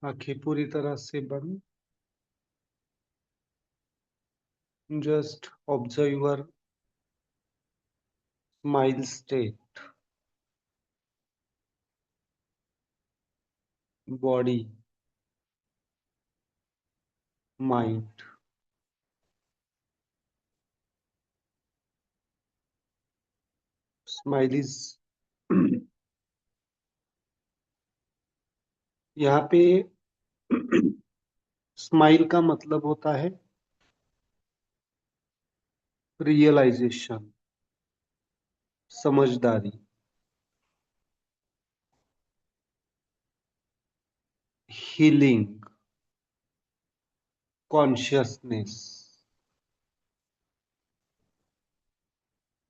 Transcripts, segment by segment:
आंखें पूरी तरह से बंद. Just observe your smile state, body, mind. Smile is यहाँ पे स्माइल का मतलब होता है रियलाइजेशन, समझदारी, हीलिंग, कॉन्शियसनेस.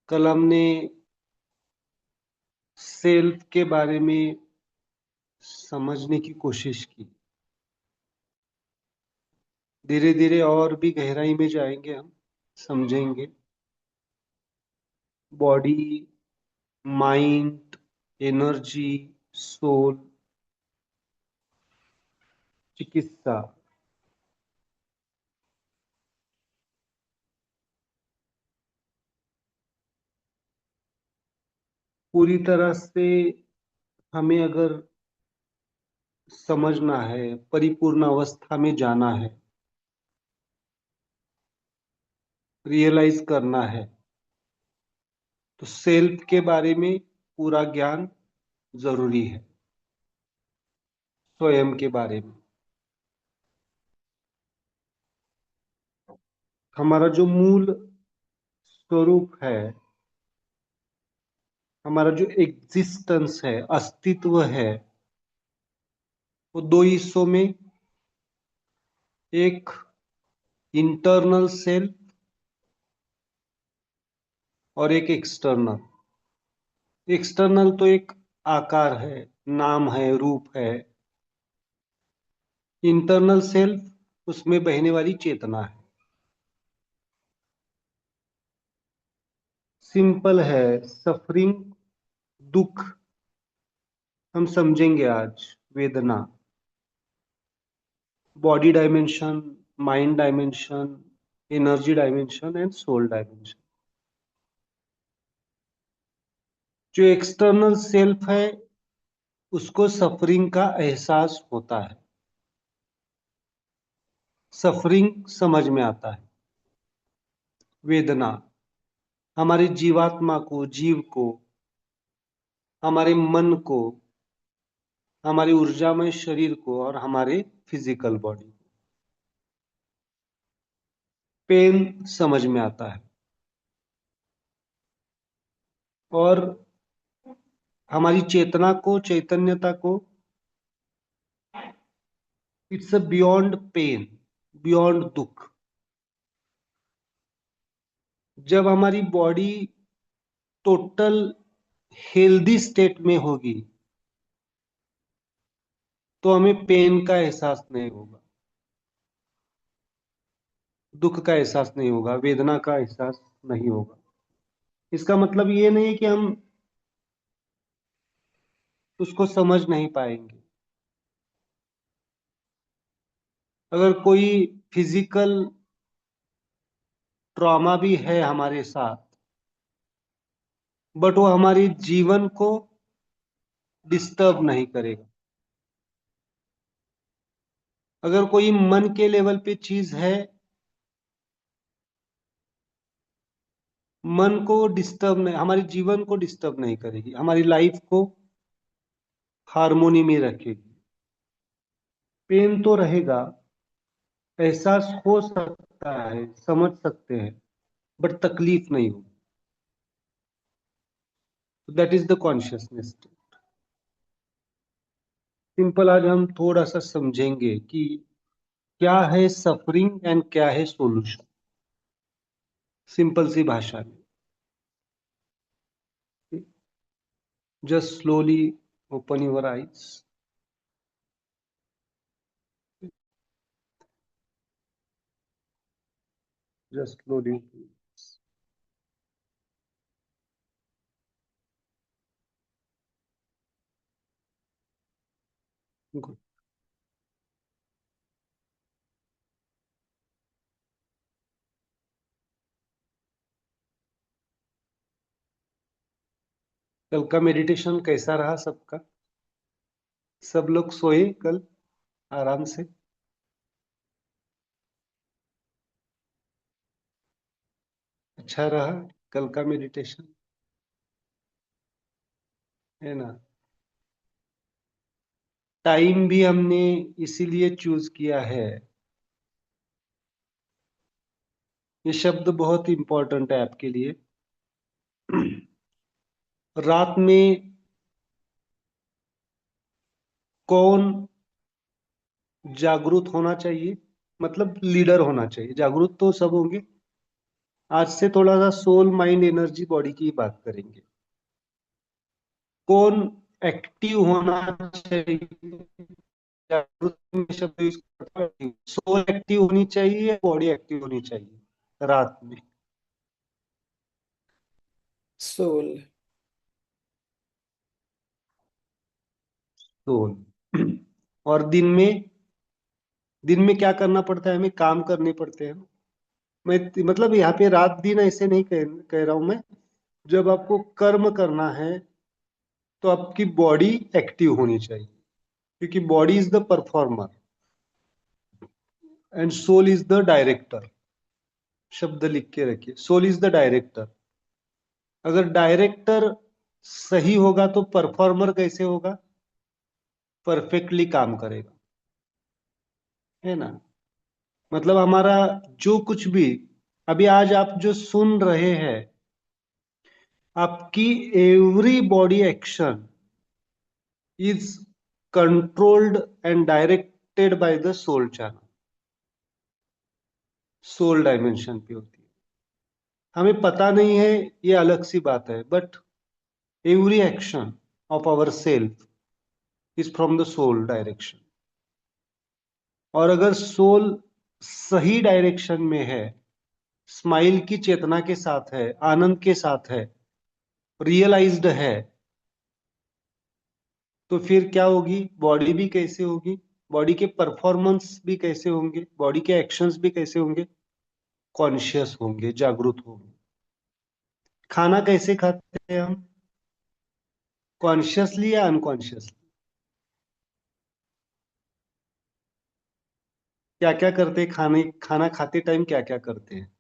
कल हमने सेल्फ के बारे में समझने की कोशिश की. धीरे धीरे और भी गहराई में जाएंगे, हम समझेंगे बॉडी, माइंड, एनर्जी, सोल, चिकित्सा. पूरी तरह से हमें अगर समझना है, परिपूर्ण अवस्था में जाना है, रियलाइज करना है, तो सेल्फ के बारे में पूरा ज्ञान जरूरी है. स्वयं के बारे में हमारा जो मूल स्वरूप है, हमारा जो एग्जिस्टेंस है, अस्तित्व है, वो दो हिस्सों में, एक इंटरनल सेल्फ और एक एक्सटर्नल. एक्सटर्नल तो एक आकार है, नाम है, रूप है. इंटरनल सेल्फ उसमें बहने वाली चेतना है. सिंपल है. सफरिंग, दुख, हम समझेंगे आज. वेदना, body dimension, mind dimension, energy dimension and soul dimension. जो एक्सटर्नल सेल्फ है, उसको सफरिंग का एहसास होता है, सफरिंग समझ में आता है. वेदना हमारी जीवात्मा को, जीव को, हमारे मन को, हमारी ऊर्जामय शरीर को और हमारे फिजिकल बॉडी को पेन समझ में आता है. और हमारी चेतना को, चैतन्यता को, it's a beyond pain, beyond दुख. जब हमारी बॉडी टोटल हेल्दी स्टेट में होगी, तो हमें पेन का एहसास नहीं होगा, दुख का एहसास नहीं होगा, वेदना का एहसास नहीं होगा. इसका मतलब ये नहीं कि हम उसको समझ नहीं पाएंगे. अगर कोई फिजिकल ट्रॉमा भी है हमारे साथ, बट वो हमारे जीवन को डिस्टर्ब नहीं करेगा. अगर कोई मन के लेवल पे चीज है, मन को डिस्टर्ब नहीं, हमारे जीवन को डिस्टर्ब नहीं करेगी, हमारी लाइफ को हार्मोनी में रखेगी. पेन तो रहेगा, एहसास हो सकता है, समझ सकते हैं, बट तकलीफ नहीं होगी. That is the consciousness. Simple आज हम थोड़ा सा समझेंगे कि क्या है सफरिंग एंड क्या है सॉल्यूशन, सिंपल सी भाषा में. Just slowly open your eyes. Just slowly. Good. कल का मेडिटेशन कैसा रहा सबका? सब लोग सोए कल आराम से? अच्छा रहा कल का मेडिटेशन, है ना? टाइम भी हमने इसीलिए चूज किया है। ये शब्द बहुत इंपॉर्टेंट है आपके लिए। रात में कौन जागरूक होना चाहिए? मतलब लीडर होना चाहिए। जागरूक तो सब होंगे। आज से थोड़ा सा सोल माइंड एनर्जी बॉडी की बात करेंगे। कौन एक्टिव होना चाहिए? जागरूक में शब्द यूज करता हूं। सोल एक्टिव होनी चाहिए या बॉडी एक्टिव होनी चाहिए रात में? सोल। सोल। और दिन में क्या करना पड़ता है? हमें काम करने पड़ते हैं। मैं मतलब यहाँ पे रात दिन ऐसे नहीं कह रहा हूं मैं। जब आपको कर्म करना है तो आपकी बॉडी एक्टिव होनी चाहिए, क्योंकि body is the performer and soul is the director. शब्द लिख के रखिए, सोल इज द डायरेक्टर। अगर डायरेक्टर सही होगा तो परफॉर्मर कैसे होगा? परफेक्टली काम करेगा, है ना? मतलब हमारा जो कुछ भी अभी आज आप जो सुन रहे हैं, आपकी every body action is controlled and directed by the soul channel. Soul dimension पे होती है। हमें पता नहीं है, ये अलग सी बात है, but every action of our self is from the soul direction. और अगर सोल सही डायरेक्शन में है, स्माइल की चेतना के साथ है, आनंद के साथ है, रियलाइज्ड है, तो फिर क्या होगी? बॉडी भी कैसे होगी? बॉडी के परफॉर्मेंस भी कैसे होंगे? बॉडी के एक्शंस भी कैसे होंगे? कॉन्शियस होंगे, जागरूक होंगे। खाना कैसे खाते हैं हम? कॉन्शियसली या अनकॉन्शियसली? क्या क्या करते हैं? खाना खाते टाइम क्या क्या करते हैं?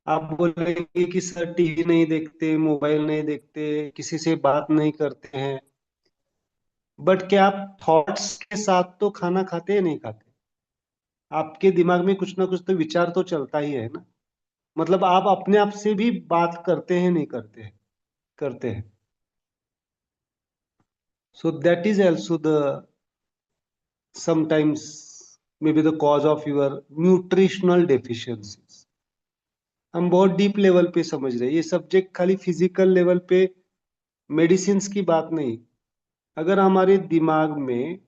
आप बोलेंगे कि सर टीवी नहीं देखते, मोबाइल नहीं देखते, किसी से बात नहीं करते हैं, बट क्या आप थॉट्स के साथ तो खाना खाते हैं? नहीं खाते? आपके दिमाग में कुछ ना कुछ तो विचार तो चलता ही है ना। मतलब आप अपने आप से भी बात करते हैं? नहीं करते हैं? करते हैं। So that is also the sometimes maybe the cause of your nutritional deficiencies। हम बहुत डीप लेवल पे समझ रहे हैं। ये सब्जेक्ट खाली फिजिकल लेवल पे मेडिसिन की बात नहीं। अगर हमारे दिमाग में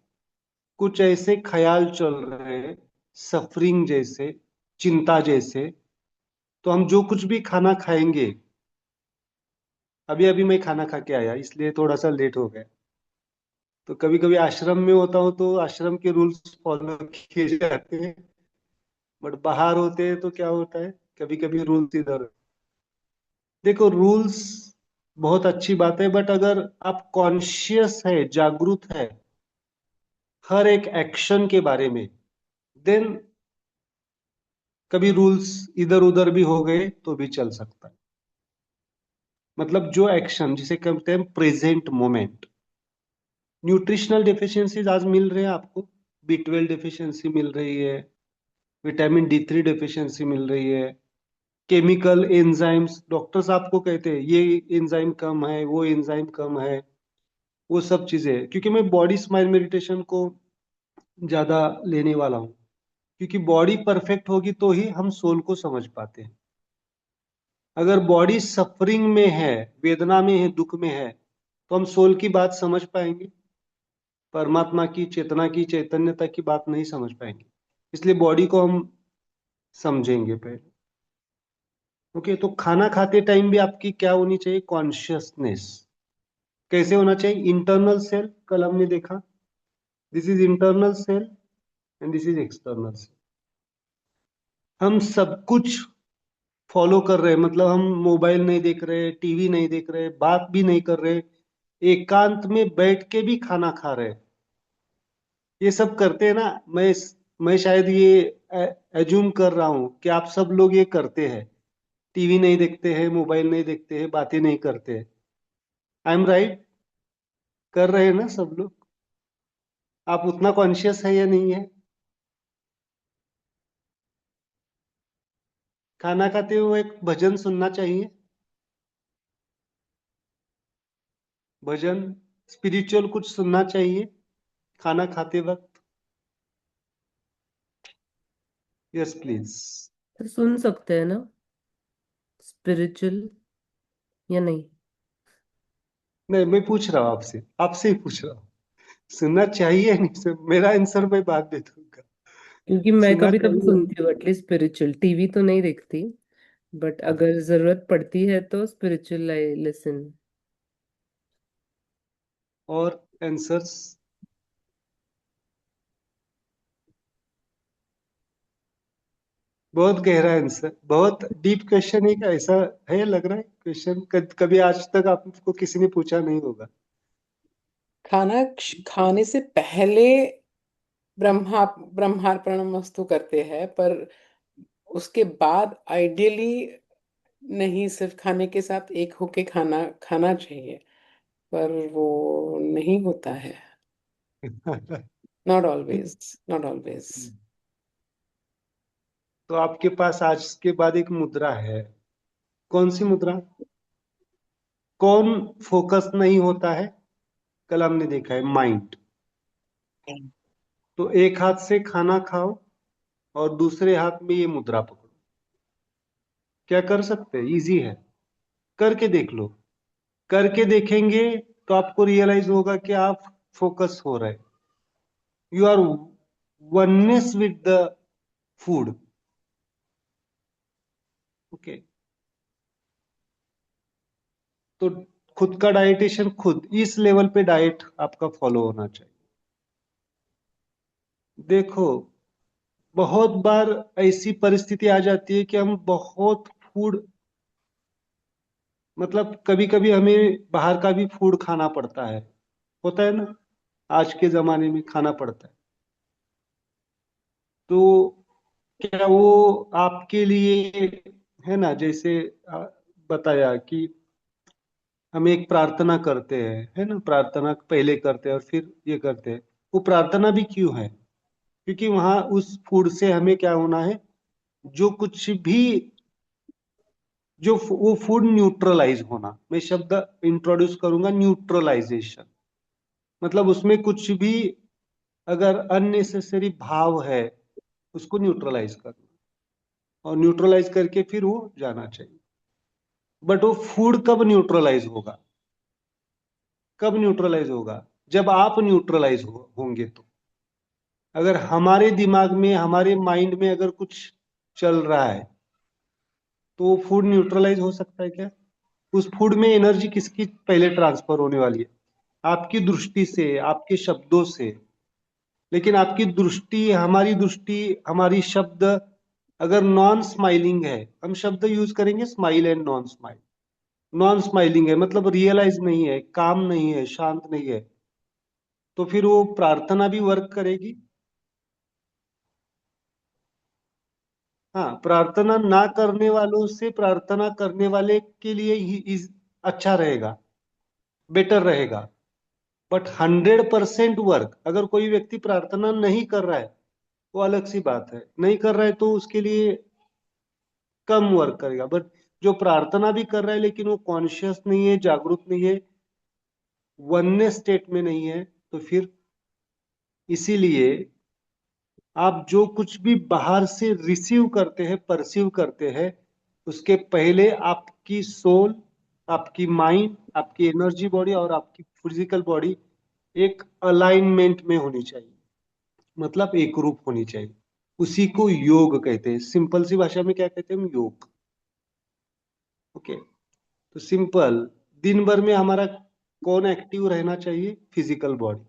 कुछ ऐसे ख्याल चल रहे हैं, सफरिंग जैसे, चिंता जैसे, तो हम जो कुछ भी खाना खाएंगे। अभी अभी मैं खाना खा के आया, इसलिए थोड़ा सा लेट हो गया। तो कभी कभी आश्रम में होता हूँ तो आश्रम के रूल्स फॉलो किए जाते हैं, बट बाहर होते हैं तो क्या होता है, कभी कभी रूल्स इधर। देखो, रूल्स बहुत अच्छी बात है, बट अगर आप कॉन्शियस है, जागरूक है हर एक एक्शन के बारे में, देन कभी रूल्स इधर उधर भी हो गए तो भी चल सकता है। मतलब जो एक्शन जिसे कहते हैं प्रेजेंट मोमेंट। न्यूट्रिशनल डेफिशिएंसीज आज मिल रहे हैं आपको। B12 डेफिशिएंसी मिल रही है, विटामिन D3 डेफिशिएंसी मिल रही है, केमिकल एंजाइम्स, डॉक्टर्स आपको कहते हैं ये एंजाइम कम है, वो एंजाइम कम है, वो सब चीजें हैं। क्योंकि मैं बॉडी स्माइल मेडिटेशन को ज्यादा लेने वाला हूँ, क्योंकि बॉडी परफेक्ट होगी तो ही हम सोल को समझ पाते हैं। अगर बॉडी सफरिंग में है, वेदना में है, दुख में है, तो हम सोल की बात समझ पाएंगे? परमात्मा की चेतना की चैतन्यता की बात नहीं समझ पाएंगे। इसलिए बॉडी को हम समझेंगे पहले। ओके, तो खाना खाते टाइम भी आपकी क्या होनी चाहिए? कॉन्शियसनेस। कैसे होना चाहिए? इंटरनल सेल, कल हमने देखा, this is internal self and this is external self. हम सब कुछ फॉलो कर रहे हैं, मतलब हम मोबाइल नहीं देख रहे, टीवी नहीं देख रहे, बात भी नहीं कर रहे, एकांत में बैठ के भी खाना खा रहे, ये सब करते हैं ना। मैं शायद ये एज्यूम कर रहा हूँ कि आप सब लोग ये करते हैं, टीवी नहीं देखते हैं, मोबाइल नहीं देखते हैं, बातें नहीं करते हैं। I am right? कर रहे हैं ना सब लोग? आप उतना कॉन्शियस है या नहीं है? खाना खाते हुए एक भजन सुनना चाहिए, भजन, स्पिरिचुअल कुछ सुनना चाहिए खाना खाते वक्त। Yes please. तो सुन सकते हैं ना, स्पिरिचुअल या नहीं? नहीं, मैं पूछ रहा हूँ आपसे, आपसे ही पूछ रहा हूँ, सुनना चाहिए नहीं? मेरा आंसर मैं बाद दे दूंगा। क्योंकि मैं सुनना कभी कभी चाहिए। सुनती हूँ, एटलीस्ट स्पिरिचुअल। टीवी तो नहीं देखती, बट हाँ, अगर जरूरत पड़ती है तो स्पिरिचुअल आई लिसन। और आंसर्स? बहुत गहरा आंसर, बहुत डीप क्वेश्चन है, क्या ऐसा है लग रहा है क्वेश्चन? कभी आज तक आपको किसी ने पूछा नहीं होगा। खाना खाने से पहले ब्रह्मार्पणमस्तु करते हैं, पर उसके बाद आइडियली नहीं, सिर्फ खाने के साथ एक होके खाना खाना चाहिए, पर वो नहीं होता है। Not always, not always. तो आपके पास आज के बाद एक मुद्रा है। कौन सी मुद्रा? कौन फोकस नहीं होता है? कल हमने देखा है, माइंड। तो एक हाथ से खाना खाओ और दूसरे हाथ में ये मुद्रा पकड़ो। क्या कर सकते हैं? इजी है, करके देख लो। करके देखेंगे तो आपको रियलाइज होगा कि आप फोकस हो रहे, you are oneness with the food. Okay, तो खुद का डाइटेशन खुद, इस लेवल पे डाइट आपका फॉलो होना चाहिए। देखो, बहुत बार ऐसी परिस्थिति आ जाती है कि हम बहुत फूड, मतलब कभी कभी हमें बाहर का भी फूड खाना पड़ता है, होता है ना, आज के जमाने में खाना पड़ता है। तो क्या वो आपके लिए, है ना, जैसे बताया कि हम एक प्रार्थना करते हैं, है ना, प्रार्थना पहले करते हैं और फिर ये करते हैं। वो प्रार्थना भी क्यों है? क्योंकि वहां उस फूड से हमें क्या होना है, जो कुछ भी, वो फूड न्यूट्रलाइज होना। मैं शब्द इंट्रोड्यूस करूंगा, न्यूट्रलाइजेशन। मतलब उसमें कुछ भी अगर अननेसेसरी भाव है, उसको न्यूट्रलाइज करना, और न्यूट्रलाइज करके फिर वो जाना चाहिए। बट वो फूड कब न्यूट्रलाइज होगा? कब न्यूट्रलाइज होगा? जब आप न्यूट्रलाइज होंगे तो। अगर हमारे दिमाग में, हमारे माइंड में अगर कुछ चल रहा है, तो वो फूड न्यूट्रलाइज हो सकता है क्या? उस फूड में एनर्जी किसकी पहले ट्रांसफर होने वाली है? आपकी दृष्टि से, आपके शब्दों से। लेकिन आपकी दृष्टि, हमारी दृष्टि, हमारी शब्द अगर नॉन स्माइलिंग है, हम शब्द यूज करेंगे smile and non smile. Non smiling है मतलब रियलाइज नहीं है, काम नहीं है, शांत नहीं है, तो फिर वो प्रार्थना भी वर्क करेगी? हाँ, प्रार्थना ना करने वालों से प्रार्थना करने वाले के लिए ही अच्छा रहेगा, बेटर रहेगा। बट 100% वर्क, अगर कोई व्यक्ति प्रार्थना नहीं कर रहा है, वो अलग सी बात है, नहीं कर रहा है तो उसके लिए कम वर्क करेगा। बट जो प्रार्थना भी कर रहा है लेकिन वो कॉन्शियस नहीं है, जागरूक नहीं है, वननेस स्टेट में नहीं है, तो फिर इसीलिए आप जो कुछ भी बाहर से रिसीव करते हैं, परसीव करते हैं, उसके पहले आपकी सोल, आपकी माइंड, आपकी एनर्जी बॉडी और आपकी फिजिकल बॉडी एक अलाइनमेंट में होनी चाहिए, मतलब एक रूप होनी चाहिए। उसी को योग कहते हैं, सिंपल सी भाषा में क्या कहते हैं हम? योग। ओके, तो सिंपल, दिन भर में हमारा कौन एक्टिव रहना चाहिए? Physical body.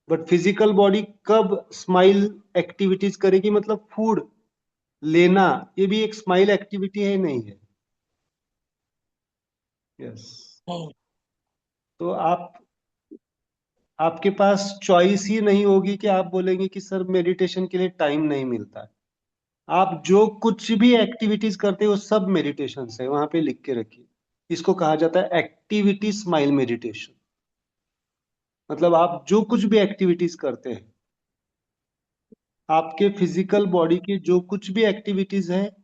But physical body कब स्माइल एक्टिविटीज करेगी? मतलब फूड, लेना, ये भी एक स्माइल एक्टिविटी है, नहीं है? यस। तो आपके पास चॉइस ही नहीं होगी कि आप बोलेंगे कि सर मेडिटेशन के लिए टाइम नहीं मिलता है। आप जो कुछ भी एक्टिविटीज करते हो वो सब मेडिटेशन है, वहां पे लिख के रखिए। इसको कहा जाता है एक्टिविटी स्माइल मेडिटेशन। मतलब आप जो कुछ भी एक्टिविटीज करते हैं, आपके फिजिकल बॉडी की जो कुछ भी एक्टिविटीज है,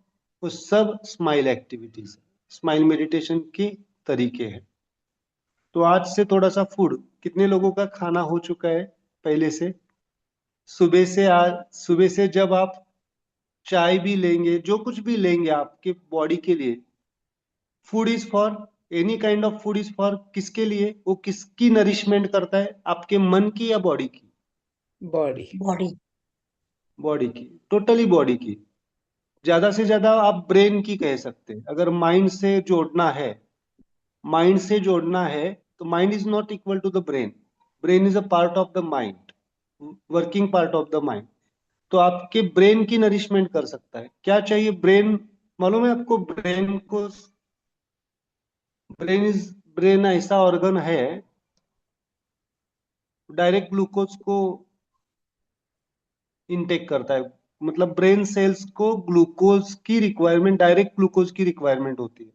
वो सब स्माइल एक्टिविटीज है, स्माइल मेडिटेशन के तरीके हैं। तो आज से थोड़ा सा फूड, कितने लोगों का खाना हो चुका है पहले से? सुबह से जब आप चाय भी लेंगे, जो कुछ भी लेंगे आपके बॉडी के लिए, food is for, any kind of food is for किसके लिए? वो किसकी नरिशमेंट करता है, आपके मन की या बॉडी की? बॉडी। बॉडी। बॉडी की, टोटली बॉडी की। ज्यादा से ज्यादा आप ब्रेन की कह सकते हैं, अगर माइंड से जोड़ना है, तो mind is not equal to the brain. Brain is a part of the mind, working part of the mind. तो आपके ब्रेन की नरिशमेंट कर सकता है। क्या चाहिए ब्रेन? मालूम है आपको? ब्रेन ऐसा ऑर्गन है, डायरेक्ट ग्लूकोज को इनटेक करता है। मतलब ब्रेन सेल्स को ग्लूकोज की रिक्वायरमेंट, डायरेक्ट ग्लूकोज की रिक्वायरमेंट होती है।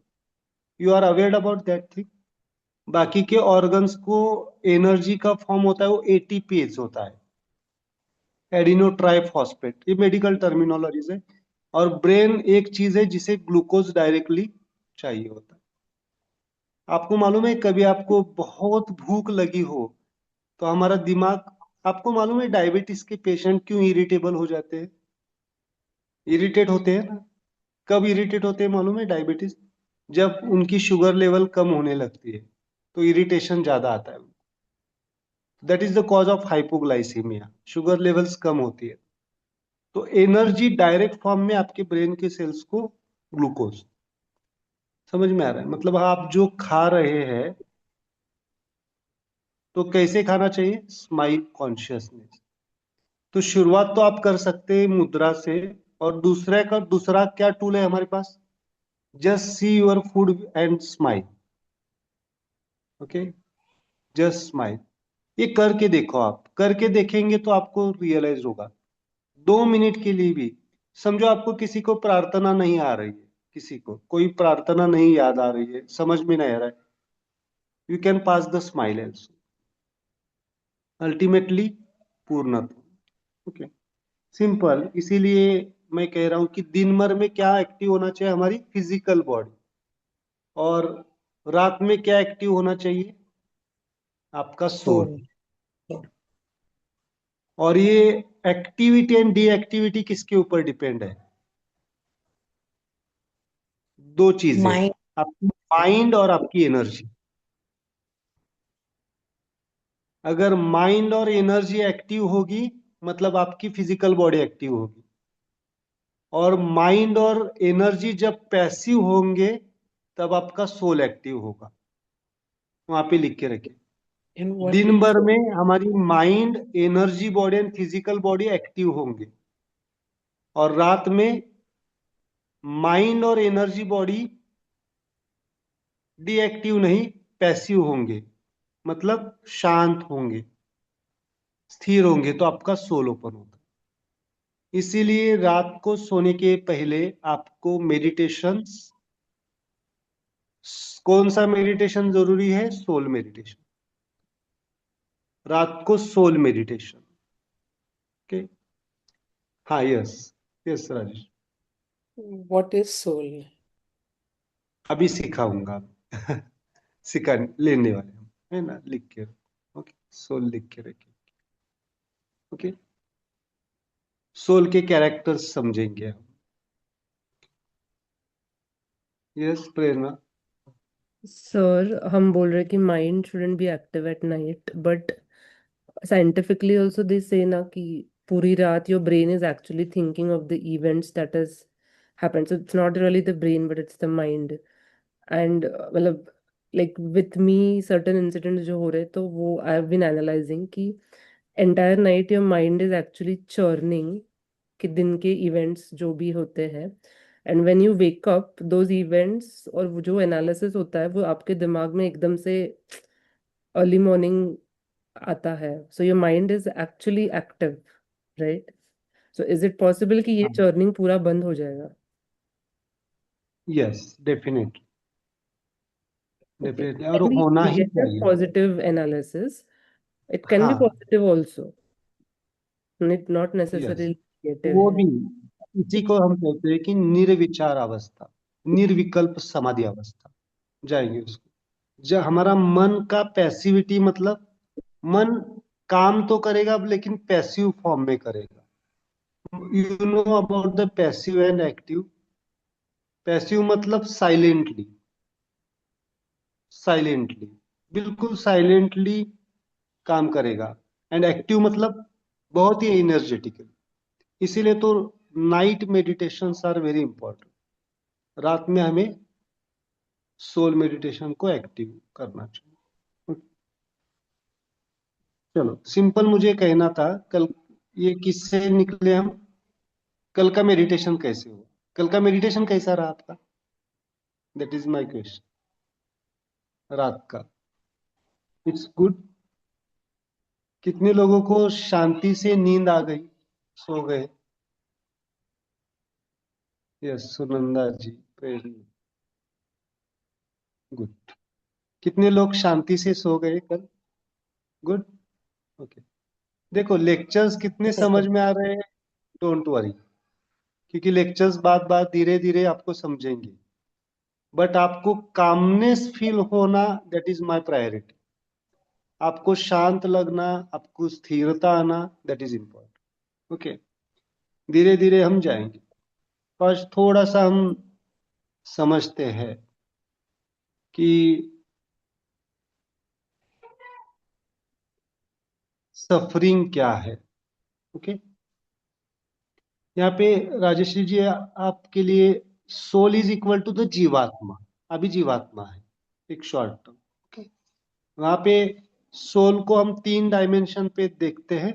You are aware about that thing? बाकी के ऑर्गन्स को एनर्जी का फॉर्म होता है, वो एटीपीएस होता है, एडिनो ट्राइफॉस्फेट, ये मेडिकल टर्मिनोलॉजीज है। और ब्रेन एक चीज है जिसे ग्लूकोज डायरेक्टली चाहिए होता है। आपको मालूम है, कभी आपको बहुत भूख लगी हो तो हमारा दिमाग, आपको मालूम है डायबिटीज के पेशेंट क्यों इरिटेबल हो जाते हैं, इरिटेट होते हैं ना? कब इरिटेट होते हैं मालूम है डायबिटीज? जब उनकी शुगर लेवल कम होने लगती है, तो इरिटेशन ज्यादा आता है। That is the cause of hypoglycaemia, sugar levels कम होती है। तो एनर्जी डायरेक्ट फॉर्म में आपके ब्रेन के सेल्स को ग्लूकोज। समझ में आ रहा है? मतलब आप जो खा रहे हैं, तो कैसे खाना चाहिए? Smile consciousness. तो शुरुआत तो आप कर सकते हैं मुद्रा से। और दूसरा क्या टूल है हमारे पास? Just see your food and smile. Okay, just smile. ये करके देखो, आप करके देखेंगे तो आपको रियलाइज होगा। 2 मिनट के लिए भी, समझो आपको किसी को प्रार्थना नहीं आ रही है, किसी को कोई प्रार्थना नहीं याद आ रही है, समझ में नहीं आ रहा है, you can pass the smile also, ultimately पूर्णत्व। Okay, simple. इसीलिए मैं कह रहा हूं कि दिन भर में क्या एक्टिव होना चाहिए? हमारी फिजिकल बॉडी। और रात में क्या एक्टिव होना चाहिए? आपका सोल। सोल। और ये एक्टिविटी एंड डीएक्टिविटी किसके ऊपर डिपेंड है? दो चीजें, माइंड। आपकी माइंड और आपकी एनर्जी। अगर माइंड और एनर्जी एक्टिव होगी, मतलब आपकी फिजिकल बॉडी एक्टिव होगी। और माइंड और एनर्जी जब पैसिव होंगे, तब आपका सोल एक्टिव होगा। वहां पे लिख के रखिए। इन व्हाट दिन भर में हमारी mind, energy body and physical body active होंगे, और रात में माइंड और एनर्जी बॉडी डीएक्टिव नहीं, पैसिव होंगे, मतलब शांत होंगे, स्थिर होंगे। तो आपका सोल ओपन होगा। इसीलिए रात को सोने के पहले आपको मेडिटेशन, कौन सा मेडिटेशन जरूरी है? Soul meditation. रात को सोल मेडिटेशन। ओके। हाँ, yes, yes Rajesh. What is soul? अभी सिखाऊंगा। सिखा लेने वाले हम, है ना? लिख के। ओके, सोल लिख के रखिए। ओके, सोल के कैरेक्टर्स समझेंगे हम। यस प्रेरणा। सर हम बोल रहे कि mind shouldn't be active at night, but scientifically also they say ना कि पूरी रात your brain is actually thinking of the events that is happened, so it's not really the brain but it's the mind. And मतलब like with me certain incidents जो हो रहे, तो वो आई हैव बीन एनालाइजिंग कि entire night your mind is actually churning आपके दिन के इवेंट्स जो भी होते हैं, and when you wake up those events और वो जो एनालिसिस होता है वो आपके दिमाग में एकदम से अर्ली मॉर्निंग आता है, so your mind is actually active, right? So is it possible कि ये चर्निंग पूरा बंद हो जाएगा? Yes, definitely Okay. Definitely, It और can be होना ही negative, चाहिए। positive analysis. It can be हाँ, positive also, not yes, necessarily negative वो है। भी इसी को हम कहते हैं कि निर्विचार अवस्था, निर्विकल्प समाधि अवस्था जाएंगे उसको। जब हमारा मन का पैसिविटी, मतलब मन काम तो करेगा लेकिन पैसिव फॉर्म में करेगा। You know about the passive and active? Passive मतलब साइलेंटली, साइलेंटली, बिल्कुल साइलेंटली काम करेगा। एंड एक्टिव मतलब बहुत ही एनर्जेटिकली। इसीलिए तो night meditations are very important. रात में हमें सोल मेडिटेशन को एक्टिव करना चाहिए। चलो, सिंपल मुझे कहना था, कल ये किससे निकले हम? कल का मेडिटेशन कैसे हुआ? कल का मेडिटेशन कैसा रहा आपका? That is my question. रात का इट्स गुड। कितने लोगों को शांति से नींद आ गई, सो गए? यस, सुनंदा जी, गुड। कितने लोग शांति से सो गए कल? Good, okay. देखो, लेक्चर्स कितने समझ में आ रहे हैं? डोंट वरी, क्योंकि लेक्चर्स बात बात धीरे धीरे आपको समझेंगे। बट आपको कामनेस फील होना, दैट इज माय प्रायोरिटी। आपको शांत लगना, आपको स्थिरता आना, दैट इज इम्पोर्टेंट। ओके, धीरे धीरे हम जाएंगे। फर्स्ट थोड़ा सा हम समझते हैं कि सफरिंग क्या है। ओके, यहाँ पे राजेश्री जी, आपके लिए soul is equal to the jivatma. अभी जीवात्मा है एक शॉर्ट टर्म। ओके, वहां पे सोल को हम 3 डायमेंशन पे देखते हैं,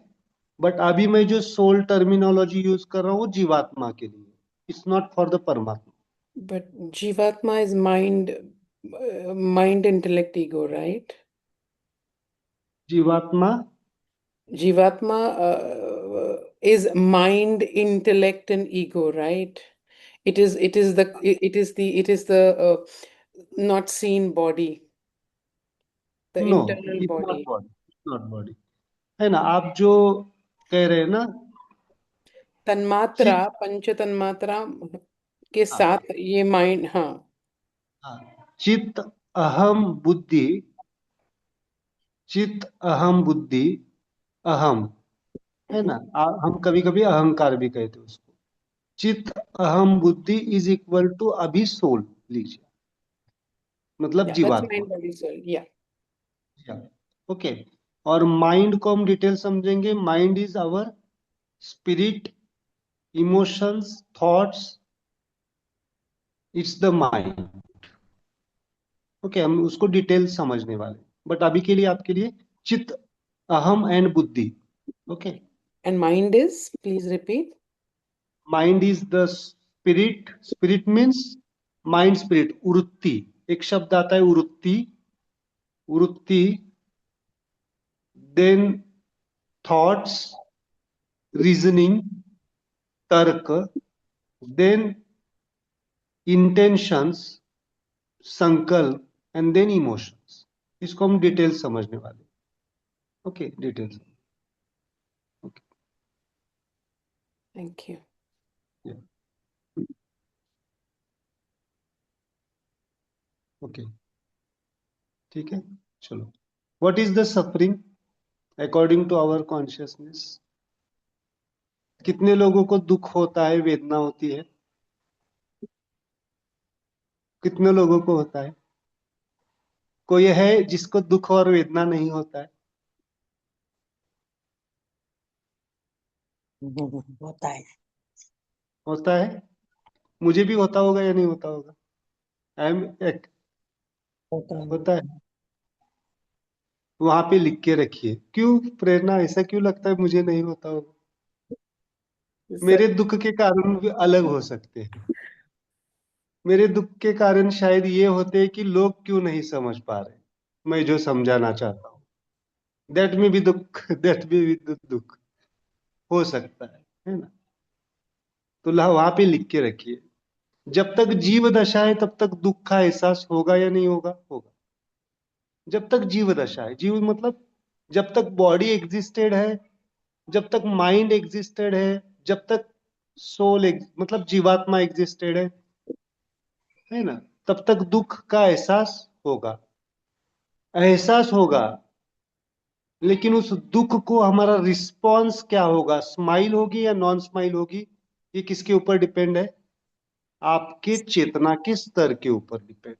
बट अभी मैं जो सोल टर्मिनोलॉजी यूज कर रहा हूँ वो जीवात्मा के लिए, इट्स नॉट फॉर द परमात्मा। But Jivatma is mind, mind, intellect, ego, right? जीवात्मा Jivatma is mind, intellect, and ego, right? It is the not seen body, the no, internal it's not body. Body, it's not body. है ना, आप जो कह रहे हैं ना, तन्मात्रा, चित, पंच तन्मात्रा के हाँ, साथ ये माइंड, हाँ। हाँ, चित, अहम, बुद्धि, चित, अहम, बुद्धि, अहम, है ना। हम कभी कभी अहंकार भी कहते हैं उसको। चित, अहम, बुद्धि इज इक्वल टू अभी सोल लीजिए, मतलब Yeah, that's जीवात्मा। mind, body, soul. Yeah. Okay, और माइंड को हम डिटेल समझेंगे। Mind is our spirit, emotions, thoughts, it's the mind. Okay, हम उसको डिटेल समझने वाले, बट अभी के लिए आपके लिए चित्त, अहम एंड बुद्धि। Okay, And mind is, please repeat. Mind is the spirit. Spirit means mind, spirit, वृत्ति। एक शब्द आता है वृत्ति, वृत्ति, देन थॉट्स, रीजनिंग, तर्क, देन इंटेंशंस, संकल्प, एंड देन इमोशंस। इसको हम डिटेल समझने वाले। Okay, detail. Okay, Thank you. Okay, ठीक है, चलो। What is the suffering according to our consciousness? कितने लोगों को दुख होता है, वेदना होती है? कितने लोगों को होता है? कोई है जिसको दुख और वेदना नहीं होता है? होता है। होता है। मुझे भी होता होगा या नहीं होता होगा? आई एम, होता है। होता है। वहां पे लिख के रखिए। क्यों प्रेरणा, ऐसा क्यों लगता है मुझे नहीं होता होगा? मेरे दुख के कारण भी अलग हो सकते हैं। मेरे दुख के कारण शायद ये होते हैं कि लोग क्यों नहीं समझ पा रहे मैं जो समझाना चाहता हूँ। दैट में भी दुख, दैट में भी दुख हो सकता है ना। तो वहां पे लिख के रखिए, जब तक जीव दशा है तब तक दुख का एहसास होगा या नहीं होगा? होगा। जब तक जीव दशा है, जीव मतलब जब तक बॉडी एग्जिस्टेड है, जब तक माइंड एग्जिस्टेड है, जब तक सोल मतलब जीवात्मा एग्जिस्टेड है ना, तब तक दुख का एहसास होगा। एहसास होगा, लेकिन उस दुख को हमारा रिस्पॉन्स क्या होगा? स्माइल होगी या नॉन स्माइल होगी? ये किसके ऊपर डिपेंड है? आपके चेतना के स्तर के ऊपर डिपेंड।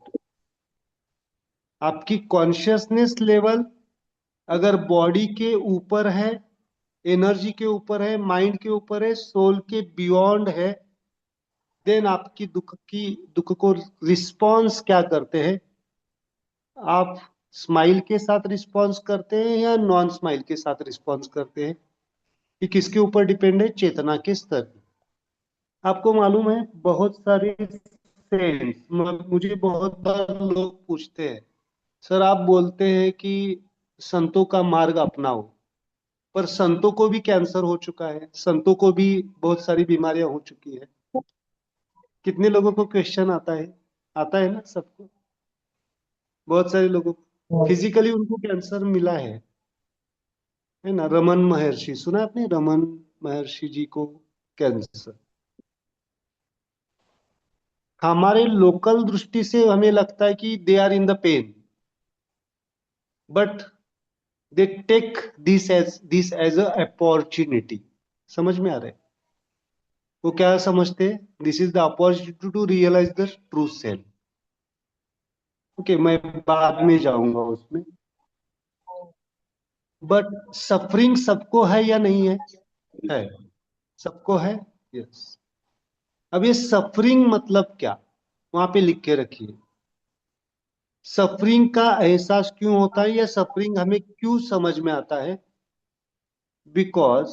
आपकी कॉन्शियसनेस लेवल अगर बॉडी के ऊपर है, एनर्जी के ऊपर है, माइंड के ऊपर है, सोल के बियॉन्ड है, देन आपकी दुख को रिस्पॉन्स क्या करते हैं? आप स्माइल के साथ रिस्पॉन्स करते हैं या नॉन स्माइल के साथ रिस्पॉन्स करते हैं? ये किसके ऊपर डिपेंड है? चेतना के स्तर पे। आपको मालूम है बहुत सारे सेंट्स, मुझे बहुत बार लोग पूछते हैं, सर आप बोलते हैं कि संतों का मार्ग अपनाओ, पर संतों को भी कैंसर हो चुका है, संतों को भी बहुत सारी बीमारियां हो चुकी है। कितने लोगों को क्वेश्चन आता है ना सबको। बहुत सारे लोगों को फिजिकली उनको कैंसर मिला है ना। रमन महर्षि सुना है आपने? रमन महर्षि जी को कैंसर। हमारे लोकल दृष्टि से हमें लगता है कि they are in the pain, but they take this as a opportunity. समझ में आ रहा है? वो क्या समझते हैं? This is the opportunity to realise the true self. Okay, मैं बाद में जाऊंगा उसमें। बट सफरिंग सबको है या नहीं है? है। सबको है। यस। अब ये सफरिंग मतलब क्या, वहां पे लिख के रखिए। सफरिंग का एहसास क्यों होता है या सफरिंग हमें क्यों समझ में आता है? बिकॉज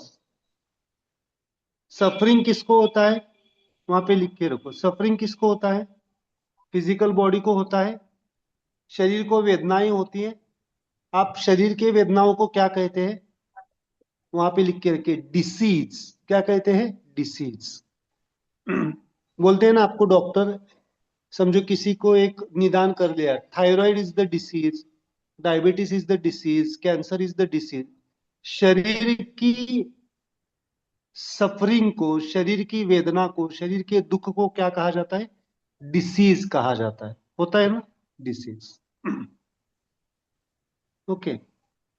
सफरिंग किसको होता है? वहां पे लिख के रखो, सफरिंग किसको होता है? फिजिकल बॉडी को होता है। शरीर को वेदनाएं होती है। आप शरीर के वेदनाओं को क्या कहते हैं? वहां पे लिख के रखिए, डिसीज। क्या कहते हैं? डिसीज। बोलते हैं ना आपको डॉक्टर, समझो किसी को एक निदान कर लिया, thyroid is the disease, diabetes is the disease, cancer is the disease. शरीर की सफरिंग को, शरीर की वेदना को, शरीर के दुख को क्या कहा जाता है? डिसीज कहा जाता है। होता है ना, डिसीज। ओके।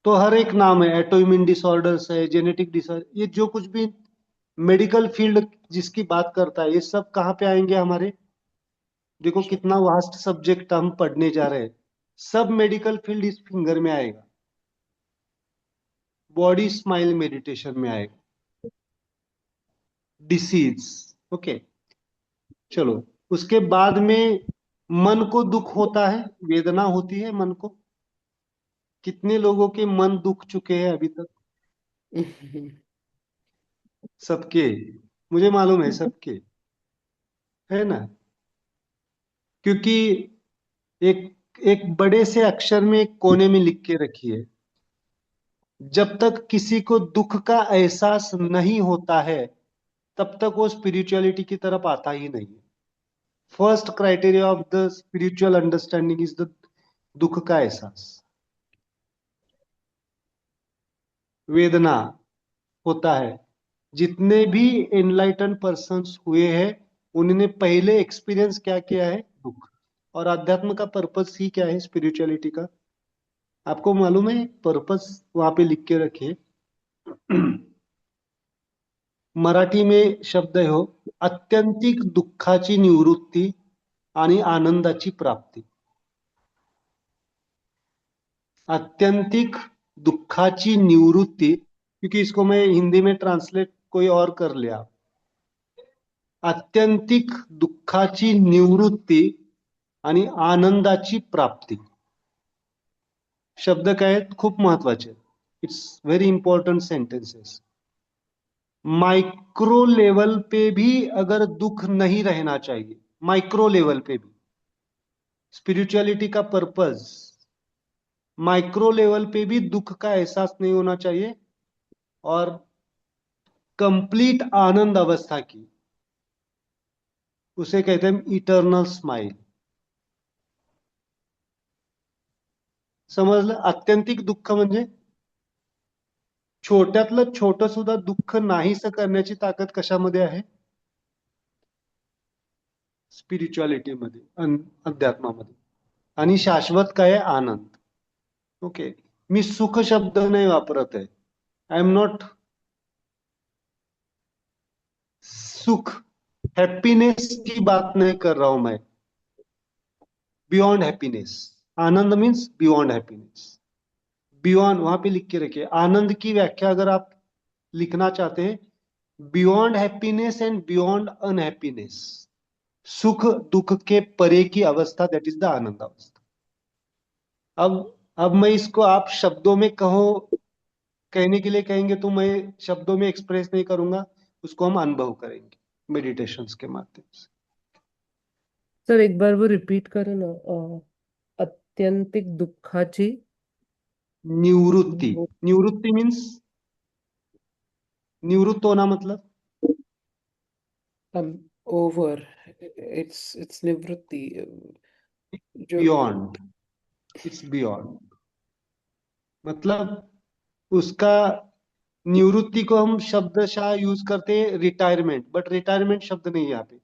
तो हर एक नाम है, एटोइम्यून डिसऑर्डर्स है, जेनेटिक डिसऑर्डर, ये जो कुछ भी मेडिकल फील्ड जिसकी बात करता है, ये सब कहाँ पे आएंगे हमारे? देखो कितना वास्ट सब्जेक्ट हम पढ़ने जा रहे हैं। सब मेडिकल फील्ड इस फिंगर में आएगा। बॉडी स्माइल मेडिटेशन में आएगा डिसीज। ओके। चलो, उसके बाद में मन को दुख होता है, वेदना होती है मन को। कितने लोगों के मन दुख चुके हैं अभी तक? सबके। मुझे मालूम है सबके, है ना। क्योंकि एक एक बड़े से अक्षर में एक कोने में लिख के रखिए, जब तक किसी को दुख का एहसास नहीं होता है तब तक वो स्पिरिचुअलिटी की तरफ आता ही नहीं है। First criteria of the spiritual understanding is the दुख का एहसास। वेदना होता है। जितने भी एनलाइटन पर्सन्स हुए हैं, उन्होंने पहले एक्सपीरियंस क्या किया है? दुख। और अध्यात्म का पर्पस ही क्या है? स्पिरिचुअलिटी का आपको मालूम है? पर्पस वहां पे लिख के रखे। मराठी में शब्द आहे हो, अत्यंतिक दुःखाची निवृत्ती आणि आनंदाची प्राप्ती। अत्यंतिक दुःखाची निवृत्ति, क्योंकि इसको मैं हिंदी में ट्रांसलेट कोई और कर लिया। अत्यंतिक दुःखाची निवृत्ती आणि आनंदाची प्राप्ती। शब्द काय आहेत? खूप महत्वाचे। It's very important sentences. Micro level पे भी अगर दुख नहीं रहना चाहिए, माइक्रो लेवल पे भी, स्पिरिचुअलिटी का पर्पस माइक्रो लेवल पे भी दुख का एहसास नहीं होना चाहिए, और कंप्लीट आनंद अवस्था की, उसे कहते हैं इटर्नल स्माइल. समजलं? आत्यंतिक दुःख म्हणजे छोट्यातलं छोटं सुद्धा दुःख नाहीसं करण्याची ताकद कशामध्ये आहे? स्पिरिच्युअलिटी मध्ये, अध्यात्मामध्ये. आणि शाश्वत काय आहे? आनंद. ओके, मी सुख शब्द नाही वापरत आहे. आय एम नॉट सुख, हैप्पीनेस की बात नहीं कर रहा हूं मैं. Beyond happiness. आनंद मीन्स बियॉन्ड हैप्पीनेस. बियॉन्ड वहां पे लिख के रखिए. आनंद की व्याख्या अगर आप लिखना चाहते हैं, beyond happiness and beyond unhappiness. सुख दुख के परे की अवस्था, दैट इज द आनंद अवस्था. अब मैं इसको आप शब्दों में कहो, कहने के लिए कहेंगे तो मैं शब्दों में एक्सप्रेस नहीं करूंगा, उसको हम अनुभव करेंगे मेडिटेशंस के माध्यम से. सर एक बार वो रिपीट करो ना. अत्यंतिक दुःखाची निवृत्ती. निवृत्ती मीन्स निवृत्त होना, मतलब ओवर. इट्स निवृत्ति. जो बियॉन्ड. इट्स बियॉन्ड, मतलब उसका निवृत्ति को हम शब्दशः यूज करते हैं रिटायरमेंट, बट रिटायरमेंट शब्द नहीं है यहाँ पे,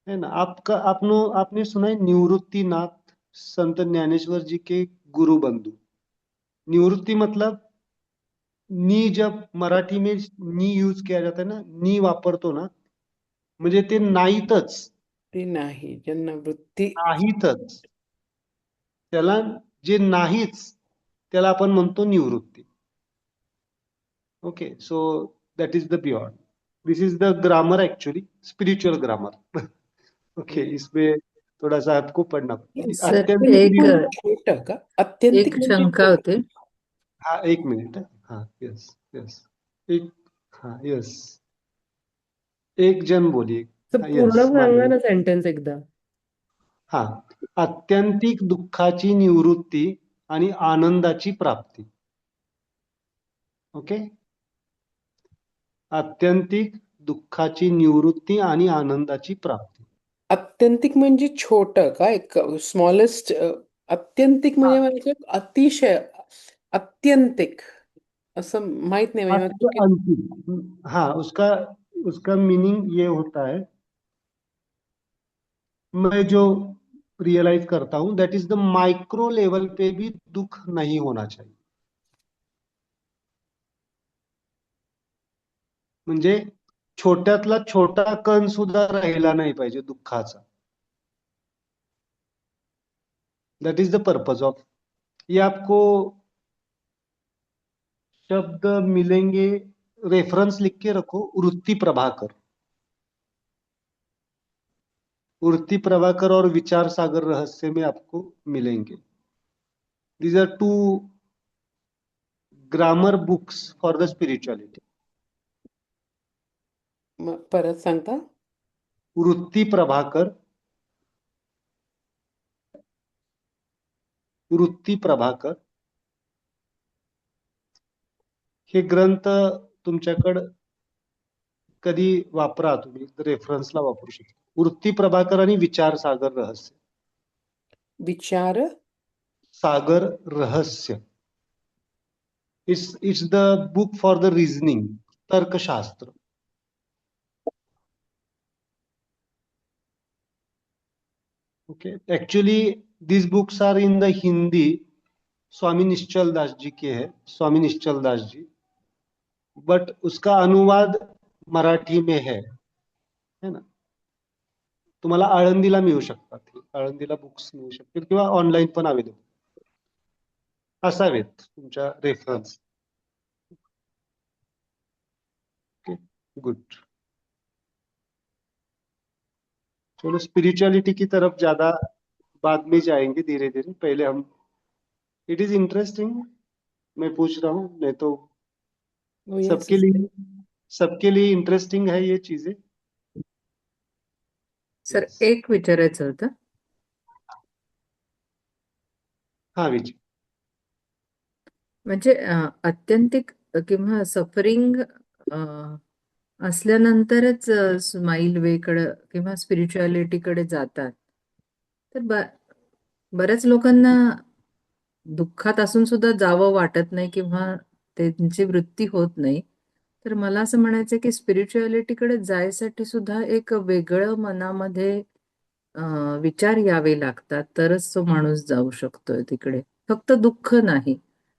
है ना. आपने सुना है निवृत्तिनाथ संत ज्ञानेश्वर जी के गुरु बंधु. निवृत्ति मतलब नी, जब मराठी में नी यूज किया जाता है ना, नी वापरतो ना, म्हणजे ते नाहीतच, ते नाही, ज्यांना वृत्ती नाहीतच, त्याला जे नाहीच त्याला आपण म्हणतो निवृत्ती. Okay, so that is the beyond. This is the grammar, actually spiritual grammar. Okay, इसमें थोड़ा सा आपको पढ़ना पड़ेगा. सर अत्यंतिक एक छोटं का? अत्यंतिक एक म्हणजे शंका होते. हाँ, एक मिनिट. हाँ, यस यस, एक, हाँ यस, एक जन बोलिए. सर हाँ, पूर्ण यस, सांगा माननीय. ना सेंटेन्स एकदा. हाँ, आत्यंतिक दुःखाची निवृत्ती आणि आनंदाची प्राप्ती. ओके, आत्यंतिक दुःखाची निवृत्ती आणि आनंदाची प्राप्ती. आत्यंतिक म्हणजे छोटं का? एक स्मॉलेस्ट. अत्यंतिक म्हणजे हाँ, म्हणजे अतिशय अत्यंतिक असं माहित नाही म्हणजे अत्य अंतिम. हाँ, उसका उसका मीनिंग ये होता है, मैं जो रियलाइज करता हूं, that is the micro level पे भी दुख नहीं होना चाहिए. म्हणजे छोट्यातला छोटा कण सुद्धा राहिला नाही पाहिजे दुःखाचा. That is the purpose of. ये आपको शब्द मिलेंगे, रेफरेंस लिख के रखो. वृत्ति प्रभाकर, वृत्ति प्रभाकर और विचार सागर रहस्य में आपको मिलेंगे. These are two grammar books for the spirituality. परत सांगता? वृत्ति प्रभाकर, वृत्ति प्रभाकर हे ग्रंथ तुमच्याकडे कधी वापरा, तुम्ही रेफरन्सला वापरू शकता. वृत्ति प्रभाकर आणि विचार सागर रहस्य. विचार सागर रहस्य, it's the book for the reasoning, तर्कशास्त्र. Okay, actually these books are in the Hindi. Swami Nishchal Das ji के है, स्वामी निश्चल दास जी, बट उसका अनुवाद मराठी में है ना. तुम्हाला आळंदीला मिळू शकतात, आळंदीला बुक्स मिळू शकतील, किंवा ऑनलाईन पण अवेलेबल असावेत तुमच्या रेफरन्स. Okay, good. चलो, स्पिरिचुअलिटी की तरफ ज्यादा बाद में जाएंगे धीरे धीरे. पहले हम, इट इज इंटरेस्टिंग, मैं पूछ रहा हूँ, नहीं तो Oh, yes, सबके लिए सबके लिए इंटरेस्टिंग है ये चीजें. Sir Yes. एक विचारायचं होतं. हाँ विजय. म्हणजे आत्यंतिक किंवा सफरिंग असल्यानंतरच स्माईल वेकडे किंवा स्पिरिच्युअलिटीकडे जातात. तर बऱ्याच लोकांना दुःखात असून सुद्धा जावं वाटत नाही किंवा त्यांची वृत्ती होत नाही. तर मला असं म्हणायचं की स्पिरिच्युअलिटीकडे जायसाठी सुद्धा एक वेगळं मनामध्ये विचार यावे लागतात, तरच तो माणूस जाऊ शकतोय तिकडे. फक्त दुःख नाही,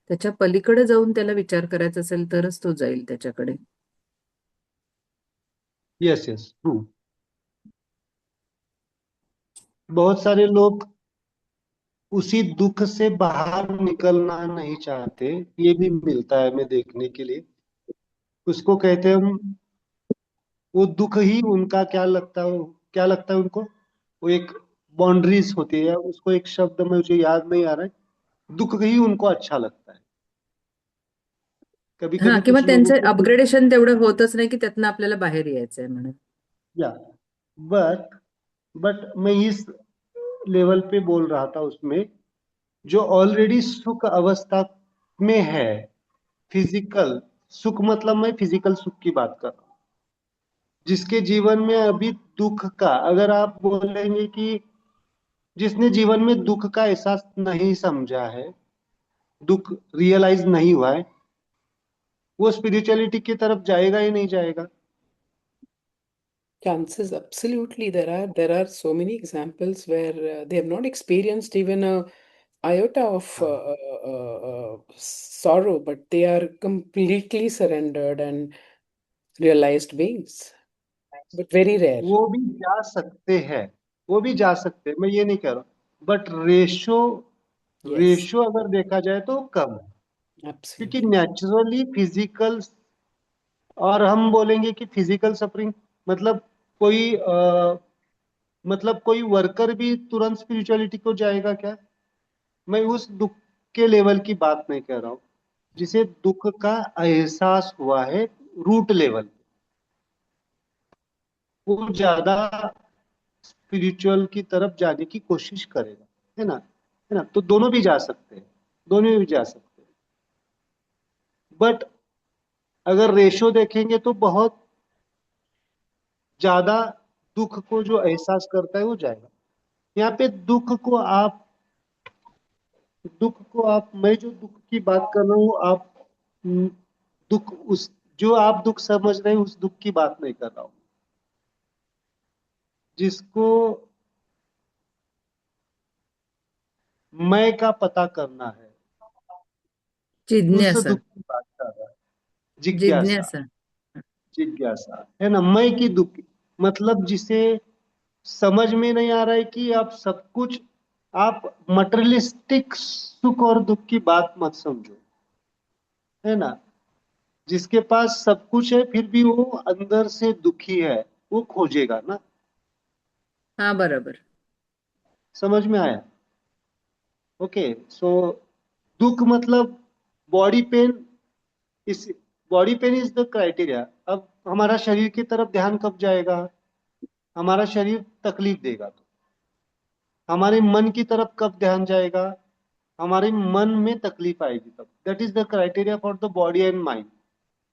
त्याच्या पलीकडे जाऊन त्याला विचार करायचा असेल तरच तो जाईल त्याच्याकडे. Yes yes true. बहुत सारे लोग उसी दुख से बाहर निकलना नहीं चाहते. ये भी मिलता है हमें देखने के लिए. उसको कहते हैं हम, वो दुख ही उनका क्या लगता है उनको, वो एक बाउंड्रीज होती है. उसको एक शब्द में मुझे याद नहीं आ रहा है. दुख ही उनको अच्छा लगता है. कभी हा, कभी किंवा कुछ लोगों त्यांचं को दुख. अपग्रेडेशन तेवढं होतच नाही की त्यातनं आपल्याला बाहेर यायचंय म्हणून. या बट बट मैं इस लेवल पे बोल रहा था उसमें, जो ऑलरेडी सुख अवस्था में है, फिजिकल सुख, मतलब मैं फिजिकल सुख की बात कर रहा हूँ. जिसके जीवन में अभी दुख का, अगर आप बोलेंगे कि जिसने जीवन में दुख का एहसास नहीं समझा है, दुख रियलाइज नहीं हुआ है, वो स्पिरिचुअलिटी की तरफ जाएगा ही नहीं जाएगा. Chances, absolutely. There are so many examples where they have not experienced even a iota of sorrow, but they are completely surrendered and realized beings. But very rare. वो भी जा सकते हैं, वो भी जा सकते हैं, मैं ये नहीं कह रहा. बट रेशो Yes, रेशो अगर देखा जाए तो कम है. क्योंकि absolutely. नेचुरली फिजिकल, और हम बोलेंगे कि फिजिकल सफरिंग मतलब कोई मतलब कोई वर्कर भी तुरंत स्पिरिचुअलिटी को जाएगा क्या? मैं उस दुख के लेवल की बात नहीं कर रहा हूँ. जिसे दुख का एहसास हुआ है रूट लेवल, वो ज्यादा स्पिरिचुअल की तरफ जाने की कोशिश करेगा. है ना? है ना? तो दोनों भी जा सकते हैं, दोनों भी जा सकते हैं. बट अगर रेशो देखेंगे तो बहुत ज्यादा दुख को जो एहसास करता है वो जाएगा. यहाँ पे मैं जो दुख की बात कर रहा हूँ, आप हम्म, दुख उस जो आप दुख समझ रहे हैं उस दुख की बात नहीं कर रहा हूँ. जिसको मैं का पता करना है, उस जिज्ञासा. दुख की बात कर रहा है. जिज्ञासा. जिज्ञासा. जिज्ञासा है ना, मैं की दुख. मतलब जिसे समझ में नहीं आ रहा है कि आप सब कुछ, आप मटेरियलिस्टिक सुख और दुख की बात मत समझो. है ना? जिसके पास सब कुछ है फिर भी वो अंदर से दुखी है, वो खोजेगा ना. हा, बरोबर. समझ में आया? ओके. सो दुख मतलब बॉडी पेन. इस body pain is the criteria. अब हमारा शरीर की तरफ ध्यान कब जाएगा? हमारा शरीर तकलीफ देगा तो. हमारे मन की तरफ कब ध्यान जाएगा? हमारे मन में तकलीफ आएगी तब. That is the criteria for the body and mind.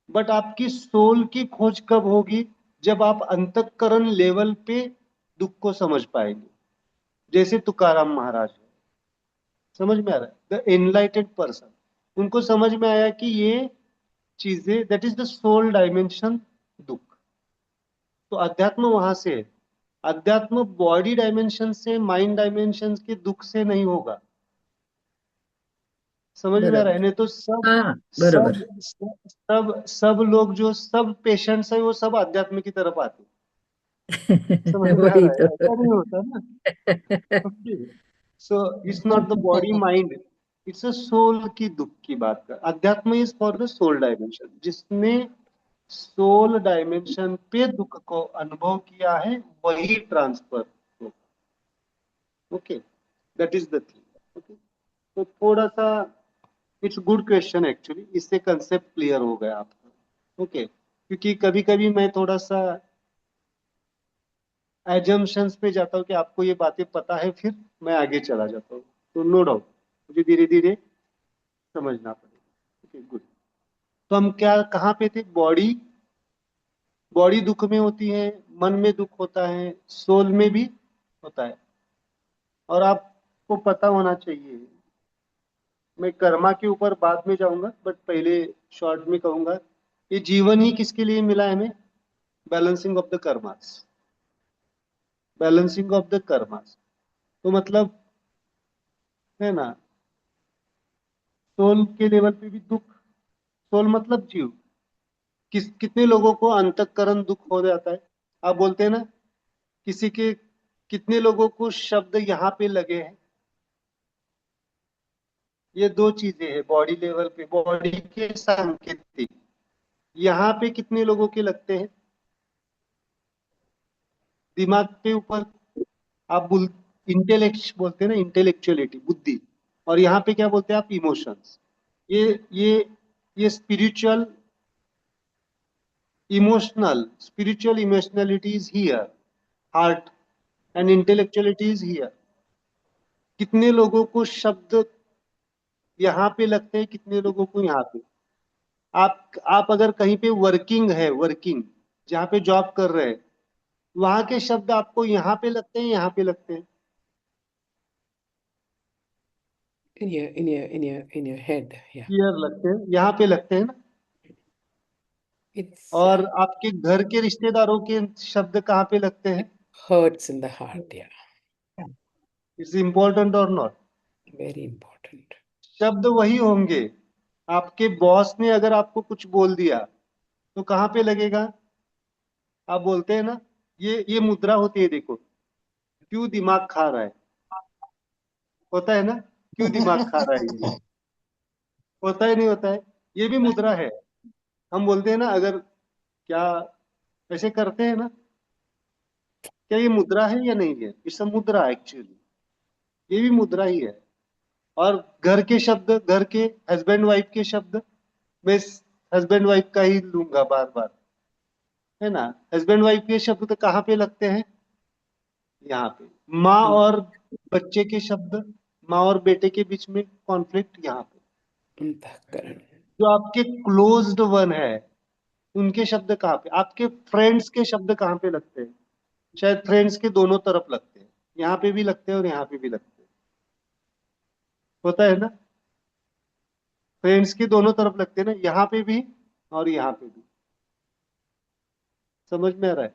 But आपकी सोल की खोज कब होगी? जब आप अंतःकरण लेवल पे दुख को समझ पाएंगे. जैसे तुकाराम महाराज है. समझ में आ रहा है? द एनलाइटेड पर्सन, उनको समझ में आया कि ये चीजें, that is the soul dimension दुख. तो अध्यात्म वहां से है. अध्यात्म बॉडी डायमेंशन से, माइंड डायमेंशन के दुख से नहीं होगा. समझ में आ रहा है? बरोबर. नहीं तो सब हा, बरोबर. सब सब लोग जो सब पेशेंट्स है वो सब अध्यात्म की तरफ आते हैं. समझ में आ वही रहा तो. है? ऐसा नहीं होता ना. Okay. So it's not the body mind, it's a soul की दुख की बात कर. अध्यात्म is for the soul dimension. जिसने सोल डायमेंशन पे दुख को अनुभव किया है वही transfer. Okay. That is the thing. Okay. तो थोड़ा सा इट्स गुड क्वेश्चन एक्चुअली. इससे कंसेप्ट क्लियर हो गया आपका. ओके. क्योंकि कभी कभी मैं थोड़ा सा एजम्पशंस पे जाता हूँ कि आपको ये बातें पता है, फिर मैं आगे चला जाता हूँ। तो नो डाउट मुझे धीरे धीरे समझना पड़ेगा। Okay good. तो हम क्या कहाँ पे थे? बॉडी, बॉडी दुख में होती है, मन में दुख होता है, सोल में भी होता है। और आपको पता होना चाहिए, मैं कर्मा के ऊपर बाद में जाऊंगा, बट पहले शॉर्ट में कहूंगा, ये जीवन ही किसके लिए मिला है हमें? Balancing of the karmas, balancing of the karmas. तो मतलब है ना, सोल के लेवल पे भी दुख, सोल मतलब जीव, कितने लोगों को अंतःकरण दुख हो जाता है? आप बोलते हैं ना, किसी के, कितने लोगों को शब्द यहाँ पे लगे हैं? ये दो चीजें हैं बॉडी लेवल पे, बॉडी के सांकेतिक। यहाँ पे कितने लोगों के लगते हैं? दिमाग के ऊपर आप बोल, इंटेलेक्ट बोलते हैं ना, इंटेलेक्चुअलिटी, बुद्धि। और यहाँ पे क्या बोलते हैं आप? इमोशंस। ये ये ये spiritual, spiritual emotionality is here, heart, and intellectuality is here. कितने लोगों को शब्द यहाँ पे लगते हैं, कितने लोगों को यहाँ पे? आप अगर कहीं पे वर्किंग है, वर्किंग जहाँ पे जॉब कर रहे हैं, वहां के शब्द आपको यहाँ पे लगते हैं, यहाँ पे लगते हैं? in your head, yeah. Clear लगते हैं, यहाँ पे लगते हैं ना। It's और आपके घर के रिश्तेदारों के शब्द कहाँ पे लगते हैं? hurts in the heart, yeah. It's important और नॉट? Very important. शब्द वही होंगे। आपके बॉस ने अगर आपको कुछ बोल दिया तो कहाँ पे लगेगा? आप बोलते हैं ना, ये मुद्रा होती है, देखो क्यों दिमाग खा रहा है, होता है ना, क्यों दिमाग खा रहा है ये, होता है नहीं होता है? ये भी मुद्रा है। हम बोलते हैं ना, अगर क्या ऐसे करते हैं ना, क्या ये मुद्रा है या नहीं है? इट्स अ मुद्रा एक्चुअली, ये भी मुद्रा ही है। और घर के शब्द, घर के हस्बैंड वाइफ के शब्द, मैं हस्बैंड वाइफ का ही लूंगा बार बार, है ना। हस्बैंड वाइफ के शब्द तो कहाँ पे लगते हैं? यहाँ पे। माँ और बच्चे के शब्द, माँ और बेटे के बीच में कॉन्फ्लिक्ट यहाँ पे। अंतःकरण. जो आपके क्लोज्ड वन है, उनके शब्द कहाँ पे? आपके फ्रेंड्स के शब्द कहाँ पे लगते हैं? शायद फ्रेंड्स के दोनों तरफ लगते हैं, यहाँ पे भी लगते हैं और यहाँ पे भी लगते हैं, होता है ना। फ्रेंड्स के दोनों तरफ लगते हैं ना, यहाँ पे भी और यहाँ पे भी। समझ में आ रहा है?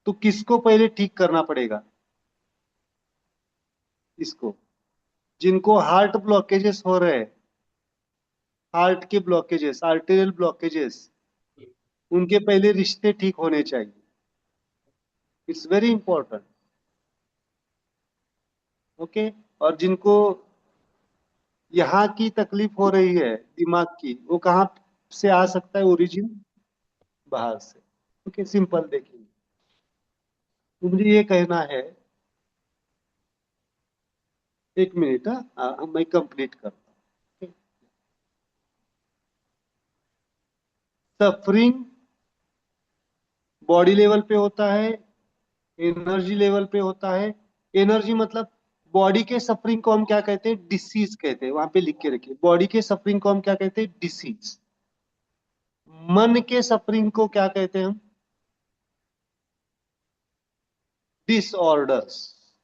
तो किसको पहले ठीक करना पड़ेगा? इसको, जिनको हार्ट ब्लॉकेजेस हो रहे हैं, हार्ट के ब्लॉकेजेस, आर्टेरियल ब्लॉकेजेस, उनके पहले रिश्ते ठीक होने चाहिए। It's very important. ओके। और जिनको यहाँ की तकलीफ हो रही है दिमाग की, वो कहाँ से आ सकता है ओरिजिन? बाहर से। ओके, सिंपल देखिए। तो मुझे ये कहना है, एक मिनट, मैं कंप्लीट करता हूँ। सफरिंग बॉडी लेवल पे होता है, एनर्जी लेवल पे होता है। एनर्जी मतलब, बॉडी के सफरिंग को हम क्या कहते हैं? डिसीज कहते हैं। वहां पे लिख के रखिए, बॉडी के सफरिंग को हम क्या कहते हैं? डिसीज। मन के सफरिंग को क्या कहते हैं हम? Disorders,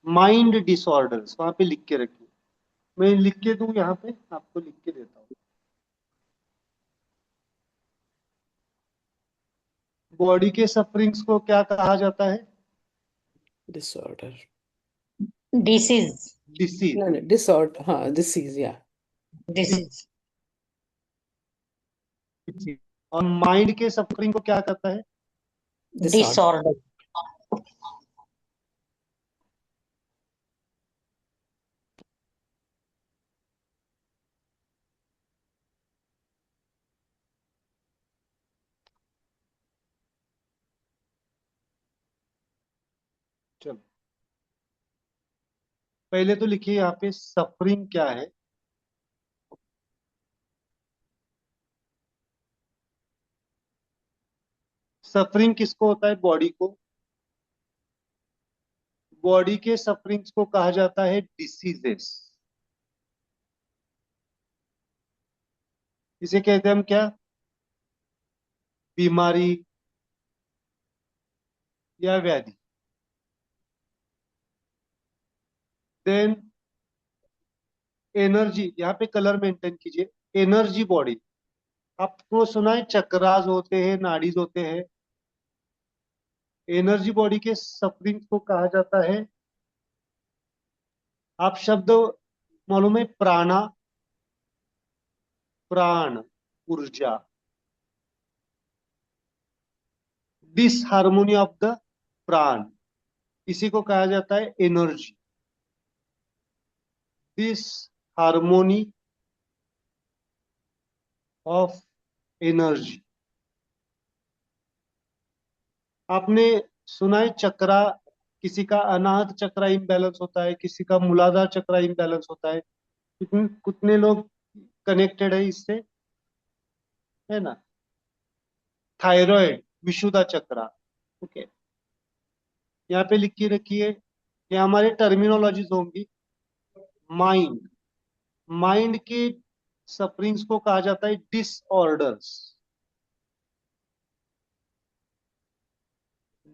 mind disorders. वहां पे लिख के रखिए, मैं लिख के दूं यहाँ पे, आपको लिख के देता हूँ। बॉडी के सफरिंग्स को क्या कहा जाता है? Disorder. Disease, disease. No, disorder. Disease, yeah. Disease, और माइंड के सफरिंग को क्या कहता है? Disorder. डिसऑर्डर, चलो, पहले तो लिखिए यहाँ पे सफरिंग क्या है। सफरिंग किसको होता है? बॉडी को। बॉडी के सफरिंग्स को कहा जाता है डिसीजेस। इसे कहते हैं हम क्या? बीमारी या व्याधि। देन एनर्जी, यहाँ पे कलर मेंटेन कीजिए। एनर्जी बॉडी, आपको सुना है चक्रास होते हैं, नाड़ीज होते हैं। एनर्जी बॉडी के सफरिंग्स को कहा जाता है, आप शब्द मालूम है? प्राणा, प्राण, ऊर्जा। डिसहार्मोनी ऑफ द प्राण, इसी को कहा जाता है एनर्जी। डिसहार्मोनी of energy. आपने सुना है चक्रा, किसी का अनाहत चक्रा इम्बैलेंस होता है, किसी का मूलाधार चक्रा इम्बैलेंस होता है। कितने कितने लोग कनेक्टेड है इससे, है ना? थायराइड, विशुद्धा चक्रा। ओके, यहाँ पे लिख के रखिए, ये हमारे टर्मिनोलॉजीज होंगी। माइंड, माइंड के सफरिंग्स को कहा जाता है डिसऑर्डर्स।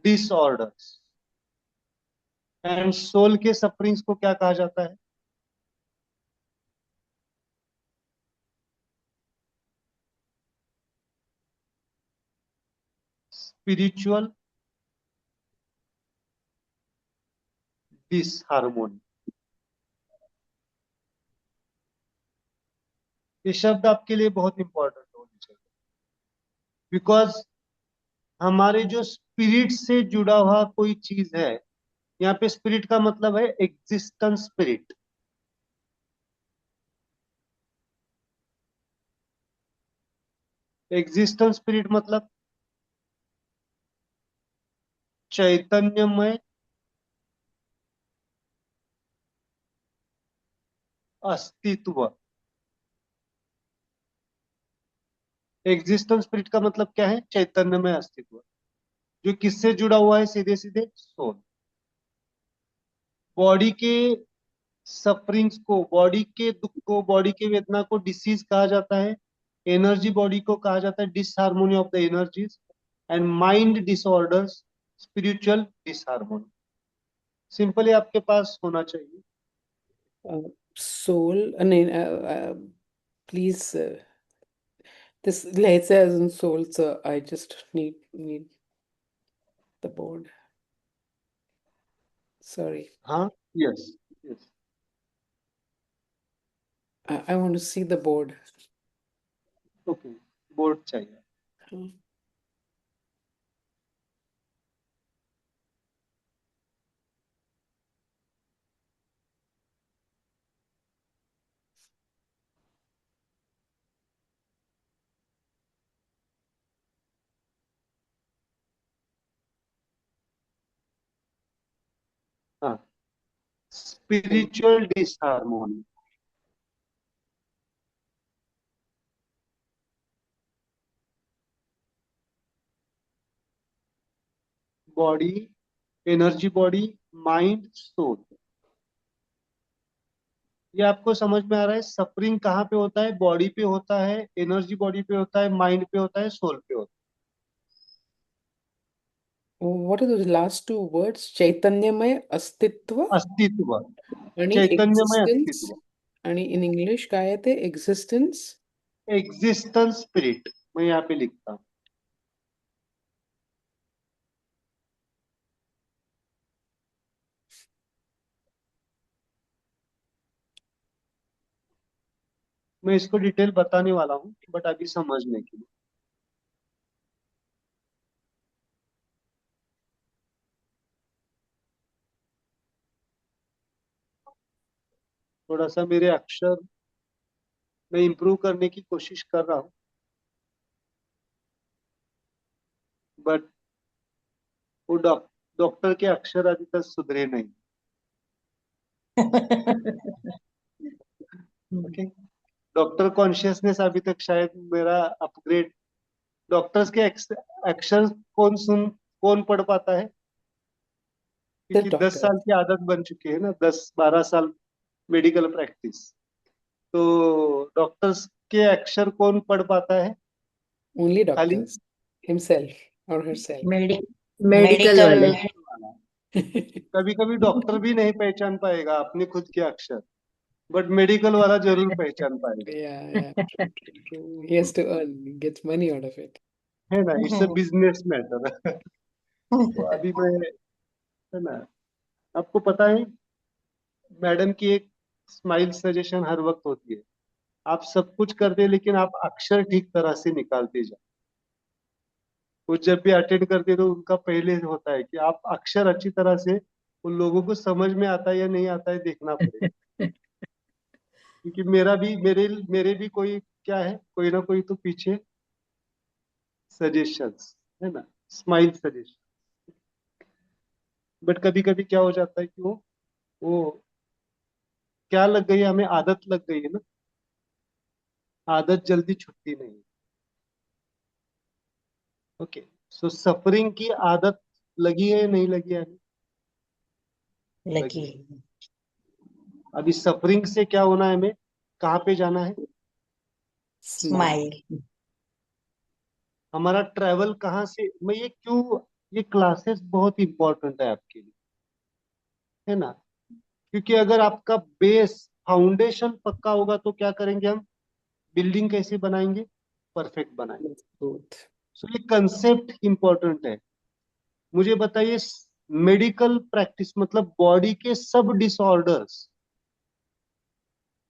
डिसऑर्डर्स। एंड सोल के सफरिंग्स को क्या कहा जाता है? स्पिरिचुअल डिसहार्मोनी। ये शब्द आपके लिए बहुत इंपॉर्टेंट होने चाहिए, बिकॉज हमारे जो स्पिरिट से जुड़ा हुआ कोई चीज है, यहाँ पे स्पिरिट का मतलब है एग्जिस्टेंस स्पिरिट। एग्जिस्टेंस स्पिरिट मतलब चैतन्यमय अस्तित्व। एग्जिस्टेंस स्पिरिट का मतलब क्या है? चैतन्यमय अस्तित्व, जो किससे जुड़ा हुआ है? सीधे सीधे सोल। बॉडी के सफरिंग्स को, बॉडी के दुख को, बॉडी के वेदना को डिसीज कहा जाता है। एनर्जी बॉडी को कहा जाता है disharmony of the energies. And mind disorders, spiritual disharmony. Simply आपके पास होना चाहिए। सोल नहीं, प्लीज, this लिहायचं आहे अजून सोलचं. I just need the board. Sorry. हाँ, yes yes, I want to see the board. Okay, board चाहिए। Hmm. हाँ, spiritual disharmony. Body, energy body, mind, soul. ये आपको समझ में आ रहा है? सफरिंग कहाँ पे होता है? बॉडी पे होता है, एनर्जी बॉडी पे होता है, माइंड पे होता है, सोल पे होता What are those last two words? चैतन्यमय अस्तित्व है। अस्तित्व, आणि चैतन्यमय एक्झिस्टन्स. अस्तित्व, आणि इन इंग्लिश काय आहे ते? एक्झिस्टन्स. Existence spirit. मैं यहाँ पे लिखता हूँ। मैं इसको डिटेल बताने वाला हूँ, बट अभी समझने के लिए। थोड़ा सा मेरे अक्षर में इम्प्रूव करने की कोशिश कर रहा हूँ, बट वो डॉक्टर के अक्षर अभी तक सुधरे नहीं। ओके, डॉक्टर कॉन्शियसनेस अभी तक शायद मेरा अपग्रेड, डॉक्टर्स के अक्षर कौन पढ़ पाता है? सिर्फ क्योंकि 10 डॉक्टर। साल की आदत बन चुकी है ना, 10-12 साल मेडिकल प्रैक्टिस। तो डॉक्टर्स के अक्षर कौन पढ़ पाता है? ओनली खाली डॉक्टर्स हिमसेल्फ और हरसेल्फ। मेडि मेडिकल मेडिकल वाले। वाला। कभी कभी डॉक्टर भी नहीं पहचान पाएगा अपने खुद के अक्षर, बट मेडिकल वाला जरूर पहचान पाएगा। Yeah, true, true, true. He has to earn, he gets money out of it. है ना, इट्स अ बिजनेस मैटर। तो अभी मैं, है ना, आपको पता है मैडम की एक स्माइल सजेशन हर वक्त होती है, आप सब कुछ करते हैं लेकिन आप अक्षर ठीक तरह से निकालते जाओ। वो जब भी अटेंड करते हैं तो उनका पहले होता है कि आप अक्षर अच्छी तरह से उन लोगों को समझ में आता है या नहीं आता है देखना पड़ेगा। क्योंकि मेरे भी कोई क्या है, कोई ना कोई तो पीछे सजेशंस, है ना, स्माइल सजेशन। बट कभी कभी क्या हो जाता है कि वो क्या लग गई है, हमें आदत लग गई है ना, आदत जल्दी छुटती नहीं। ओके, सो सफरिंग की आदत लगी है नहीं लगी है? लगी लकी है। अभी सफरिंग से क्या होना है, हमें कहाँ पे जाना है? Smile. स्माइल हमारा ट्रैवल कहाँ से, मैं ये क्यों, ये क्लासेस बहुत इंपॉर्टेंट है आपके लिए, है ना। क्योंकि अगर आपका बेस फाउंडेशन पक्का होगा तो क्या करेंगे हम, बिल्डिंग कैसे बनाएंगे, परफेक्ट बनाएंगे। Mazboot. सो ये कंसेप्ट इंपॉर्टेंट है। मुझे बताइए, मेडिकल प्रैक्टिस मतलब बॉडी के सब डिसऑर्डर्स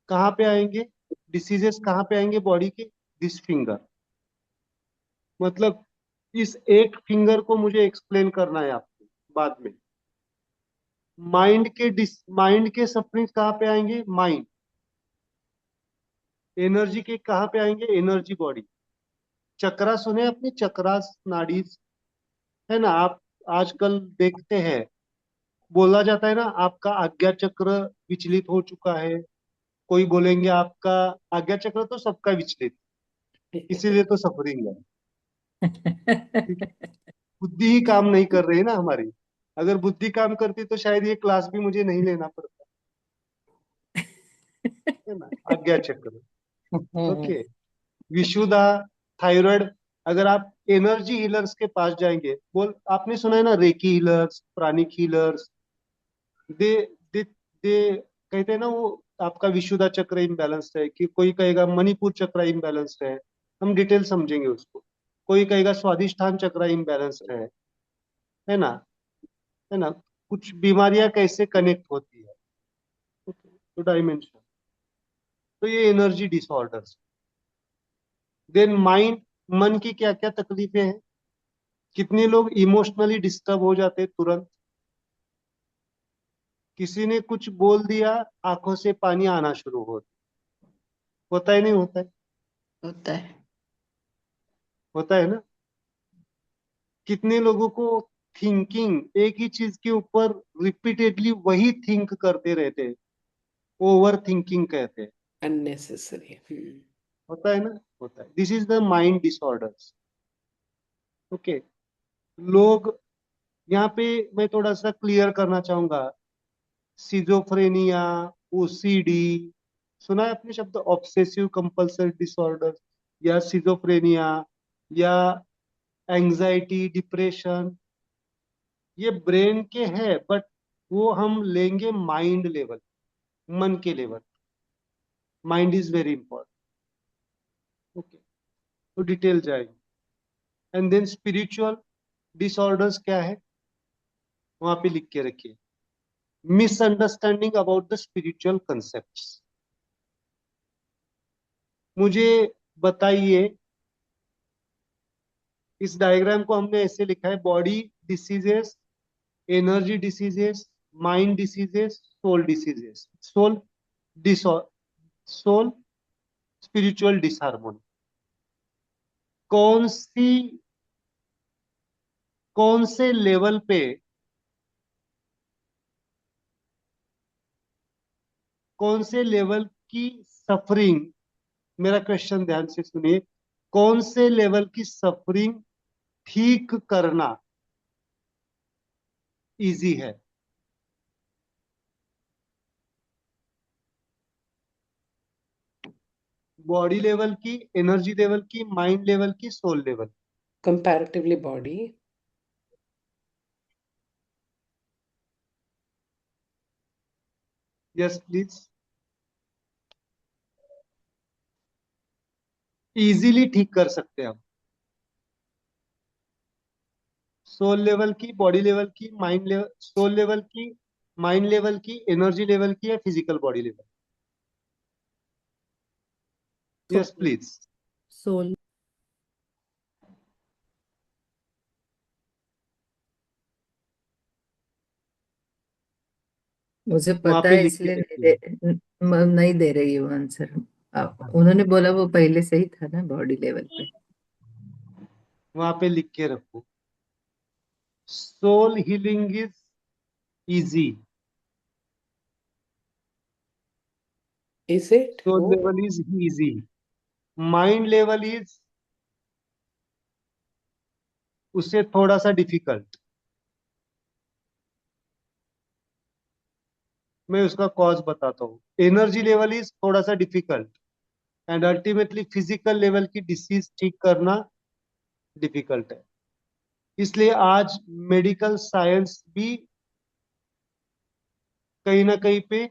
कहाँ पे आएंगे, डिसीजेस कहाँ पे आएंगे बॉडी के? This finger. मतलब इस एक फिंगर को मुझे एक्सप्लेन करना है आपको बाद में। माइंड के सफरिंग कहाँ पे आएंगे, माइंड। एनर्जी के कहाँ पे आएंगे, एनर्जी बॉडी। चक्रा सुने आपने, चक्रास नाड़ी, है ना। आप आजकल देखते हैं, बोला जाता है ना आपका आज्ञा चक्र विचलित हो चुका है, कोई बोलेंगे आपका आज्ञा चक्र तो सबका विचलित, इसीलिए तो सफरिंग है। क्योंकि बुद्धि ही काम नहीं कर रही है ना हमारी। अगर बुद्धि काम करती तो शायद ये क्लास भी मुझे नहीं लेना पड़ता, है ना। आज्ञा चक्र, ओके। विशुद्धा, थायराइड। अगर आप एनर्जी हीलर्स के पास जाएंगे, बोल आपने सुना है ना, रेकी हीलर्स, प्राणिक हीलर्स, दे दे दे कहते हैं ना, वो आपका विशुद्धा चक्र इम्बैलेंस है, कि कोई कहेगा मणिपुर चक्र इम्बैलेंस है, हम डिटेल समझेंगे उसको। कोई कहेगा स्वादिष्ठान चक्र इम्बैलेंस है ना, है ना। कुछ बीमारियां कैसे कनेक्ट होती है, तो डायमेंशन, तो ये एनर्जी डिसऑर्डर्स। देन माइंड, मन की क्या क्या तकलीफें हैं। कितने लोग इमोशनली डिस्टर्ब हो जाते हैं तुरंत, किसी ने कुछ बोल दिया, आंखों से पानी आना शुरू होता है नहीं होता है? होता है होता है ना। कितने लोगों को थिंकिंग, एक ही चीज के ऊपर रिपीटेडली वही थिंक करते रहते हैं, ओवर थिंकिंग कहते हैं। Unnecessary. होता है ना, होता है। This is the mind disorders. Okay, लोग, यहाँ पे मैं थोड़ा सा क्लियर करना चाहूंगा। सिजोफ्रेनिया, ओसीडी, सुना है आपने शब्द ऑब्सेसिव कंपल्सिव डिसऑर्डर, या सिजोफ्रेनिया, या एंजाइटी, डिप्रेशन, ये ब्रेन के हैं, बट वो हम लेंगे माइंड लेवल, मन के level. Mind is very important. Okay, तो डिटेल जाएगी। एंड देन स्पिरिचुअल डिसऑर्डर्स क्या है, वहां पे लिख के रखिए। Misunderstanding about the spiritual concepts. मुझे बताइए, इस डायग्राम को हमने ऐसे लिखा है, body diseases, energy diseases, mind diseases, soul diseases. डिसऑ सोल स्पिरिचुअल डिसहार्मोनी। कौन सी कौन से लेवल पे, कौन से लेवल की सफरिंग, मेरा क्वेश्चन ध्यान से सुनिए, कौन से लेवल की सफरिंग ठीक करना इजी है। बॉडी लेवल की, एनर्जी लेवल की, माइंड लेवल की, soul level. Comparatively body. Yes please. Easily ठीक कर सकते हैं हम। सोल लेवल की, बॉडी लेवल की, माइंड लेवल, सोल लेवल की, माइंड लेवल की, एनर्जी लेवल की, या physical body level. Yes Soul. Please. Soul. मुझे वहां पता पे है लिख के इसलिए रखिए। नहीं दे रही हूँ आंसर। उन्होंने बोला वो पहले से ही था ना बॉडी लेवल पे। वहां पे लिख के रखो। Soul healing is easy. Is it? Soul oh, level is easy. Mind level is उससे थोड़ा सा डिफिकल्ट। मैं उसका कॉज बताता हूँ। एनर्जी लेवल इज थोड़ा सा difficult, and ultimately physical level की डिसीज ठीक करना डिफिकल्ट है। इसलिए आज मेडिकल साइंस भी कहीं ना कहीं पे,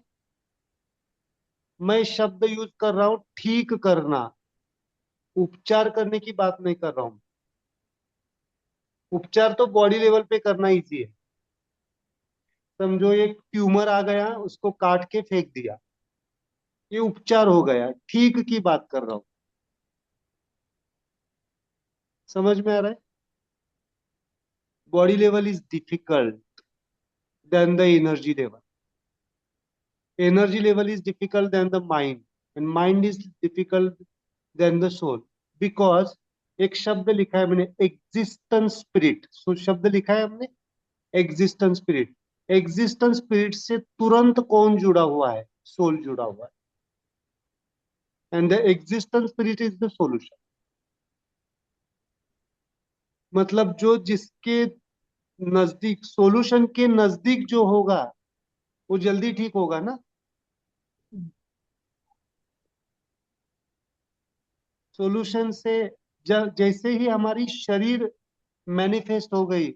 मैं शब्द यूज कर रहा हूं ठीक करना, उपचार करने की बात नहीं कर रहा हूं। उपचार तो बॉडी लेवल पे करना इजी है। समझो एक ट्यूमर आ गया, उसको काट के फेंक दिया, ये उपचार हो गया। ठीक की बात कर रहा हूं। समझ में आ रहा है? Body level is difficult than the energy level. Energy level is difficult than the mind, and mind is difficult than the soul, because एक शब्द लिखा है मैंने, एग्जिस्टेंस स्पिरिट। सो शब्द लिखा है हमने, एग्जिस्टेंस स्पिरिट। एग्जिस्टेंस स्पिरिट से तुरंत कौन जुड़ा हुआ है? सोल जुड़ा हुआ है, and the existence spirit is the solution. मतलब जो जिसके नजदीक, सॉल्यूशन के नजदीक जो होगा वो जल्दी ठीक होगा ना। सॉल्यूशन से जैसे ही हमारी शरीर मैनिफेस्ट हो गई,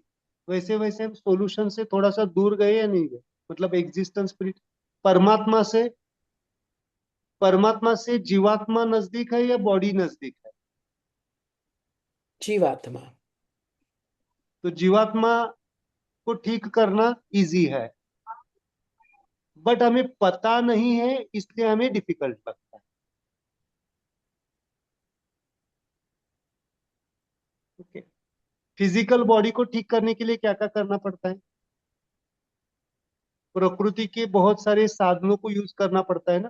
वैसे वैसे हम सॉल्यूशन से थोड़ा सा दूर गए या नहीं गए? मतलब एग्जिस्टेंस स्पिरिट, परमात्मा से, परमात्मा से जीवात्मा नजदीक है या बॉडी नजदीक है? जीवात्मा। तो जीवात्मा को ठीक करना इजी है, बट हमें पता नहीं है, इसलिए हमें डिफिकल्ट लगता है। ओके। फिजिकल बॉडी को ठीक करने के लिए क्या क्या करना पड़ता है? प्रकृति के बहुत सारे साधनों को यूज करना पड़ता है ना।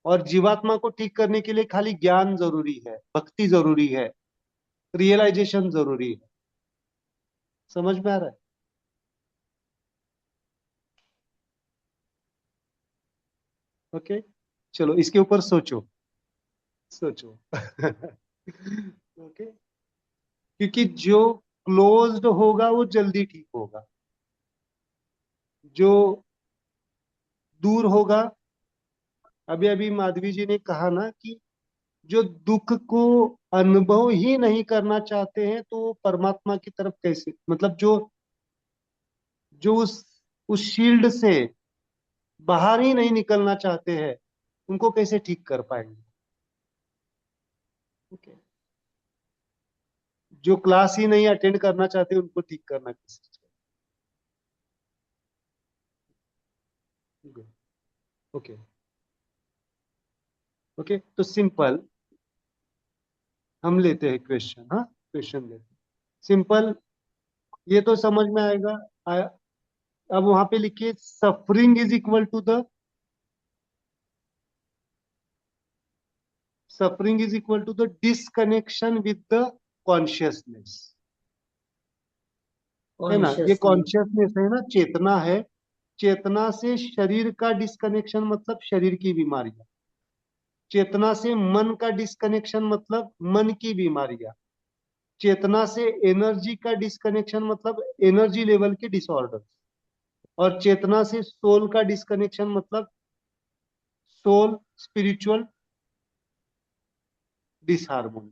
और जीवात्मा को ठीक करने के लिए खाली ज्ञान जरूरी है, भक्ति जरूरी है, रियलाइजेशन जरूरी है। समझ में आ रहा है? ओके। चलो इसके ऊपर सोचो, सोचो। ओके। क्योंकि जो क्लोज्ड होगा वो जल्दी ठीक होगा, जो दूर होगा। अभी अभी माधवी जी ने कहा ना कि जो दुख को अनुभव ही नहीं करना चाहते हैं, तो वो परमात्मा की तरफ कैसे, मतलब जो जो उस शील्ड से बाहर ही नहीं निकलना चाहते हैं, उनको कैसे ठीक कर पाएंगे? ओके। जो क्लास ही नहीं अटेंड करना चाहते, उनको ठीक करना कैसे? ओके। ओके, तो सिंपल हम लेते हैं क्वेश्चन। हाँ, क्वेश्चन लेते हैं सिंपल। ये तो समझ में आएगा। अब वहां पे लिखिए, suffering is equal to the, suffering is equal to the disconnection with the consciousness. है ना? ये consciousness, कॉन्शियसनेस है ना, चेतना है। चेतना से शरीर का डिसकनेक्शन मतलब शरीर की बीमारियां। चेतना से मन का डिसकनेक्शन मतलब मन की बीमारियां। चेतना से एनर्जी का डिस्कनेक्शन मतलब एनर्जी लेवल के डिसऑर्डर, और चेतना से सोल का डिस्कनेक्शन मतलब सोल स्पिरिचुअल डिसहार्मोनी।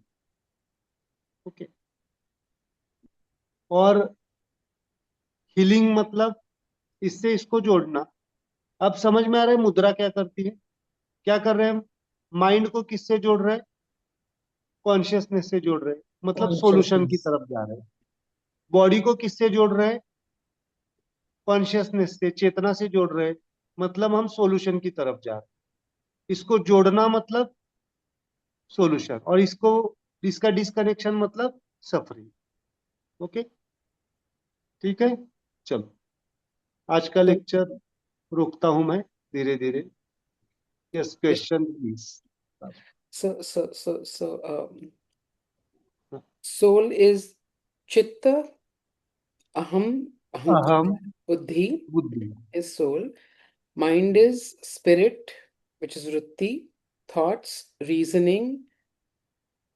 ओके। और हीलिंग मतलब इससे इसको जोड़ना। अब समझ में आ रहा है मुद्रा क्या करती है? क्या कर रहे हैं हम? माइंड को किससे जोड़ रहे हैं? कॉन्शियसनेस से जोड़ रहे हैं, मतलब सॉल्यूशन की consciousness. तरफ जा रहे हैं। बॉडी को किससे जोड़ रहे हैं? कॉन्शियसनेस से, चेतना से जोड़ रहे हैं, मतलब हम सॉल्यूशन की तरफ जा रहे हैं। इसको जोड़ना मतलब सॉल्यूशन, और इसको, इसका डिस्कनेक्शन मतलब सफरिंग। ओके, ठीक है। चलो, आज का So, लेक्चर रोकता हूं मैं धीरे धीरे। Yes, yes. Question please. So, soul is chitta, aham, अहम, ahankara, buddhi बुद्धि, is soul. Mind is spirit, which is vritti, thoughts, reasoning,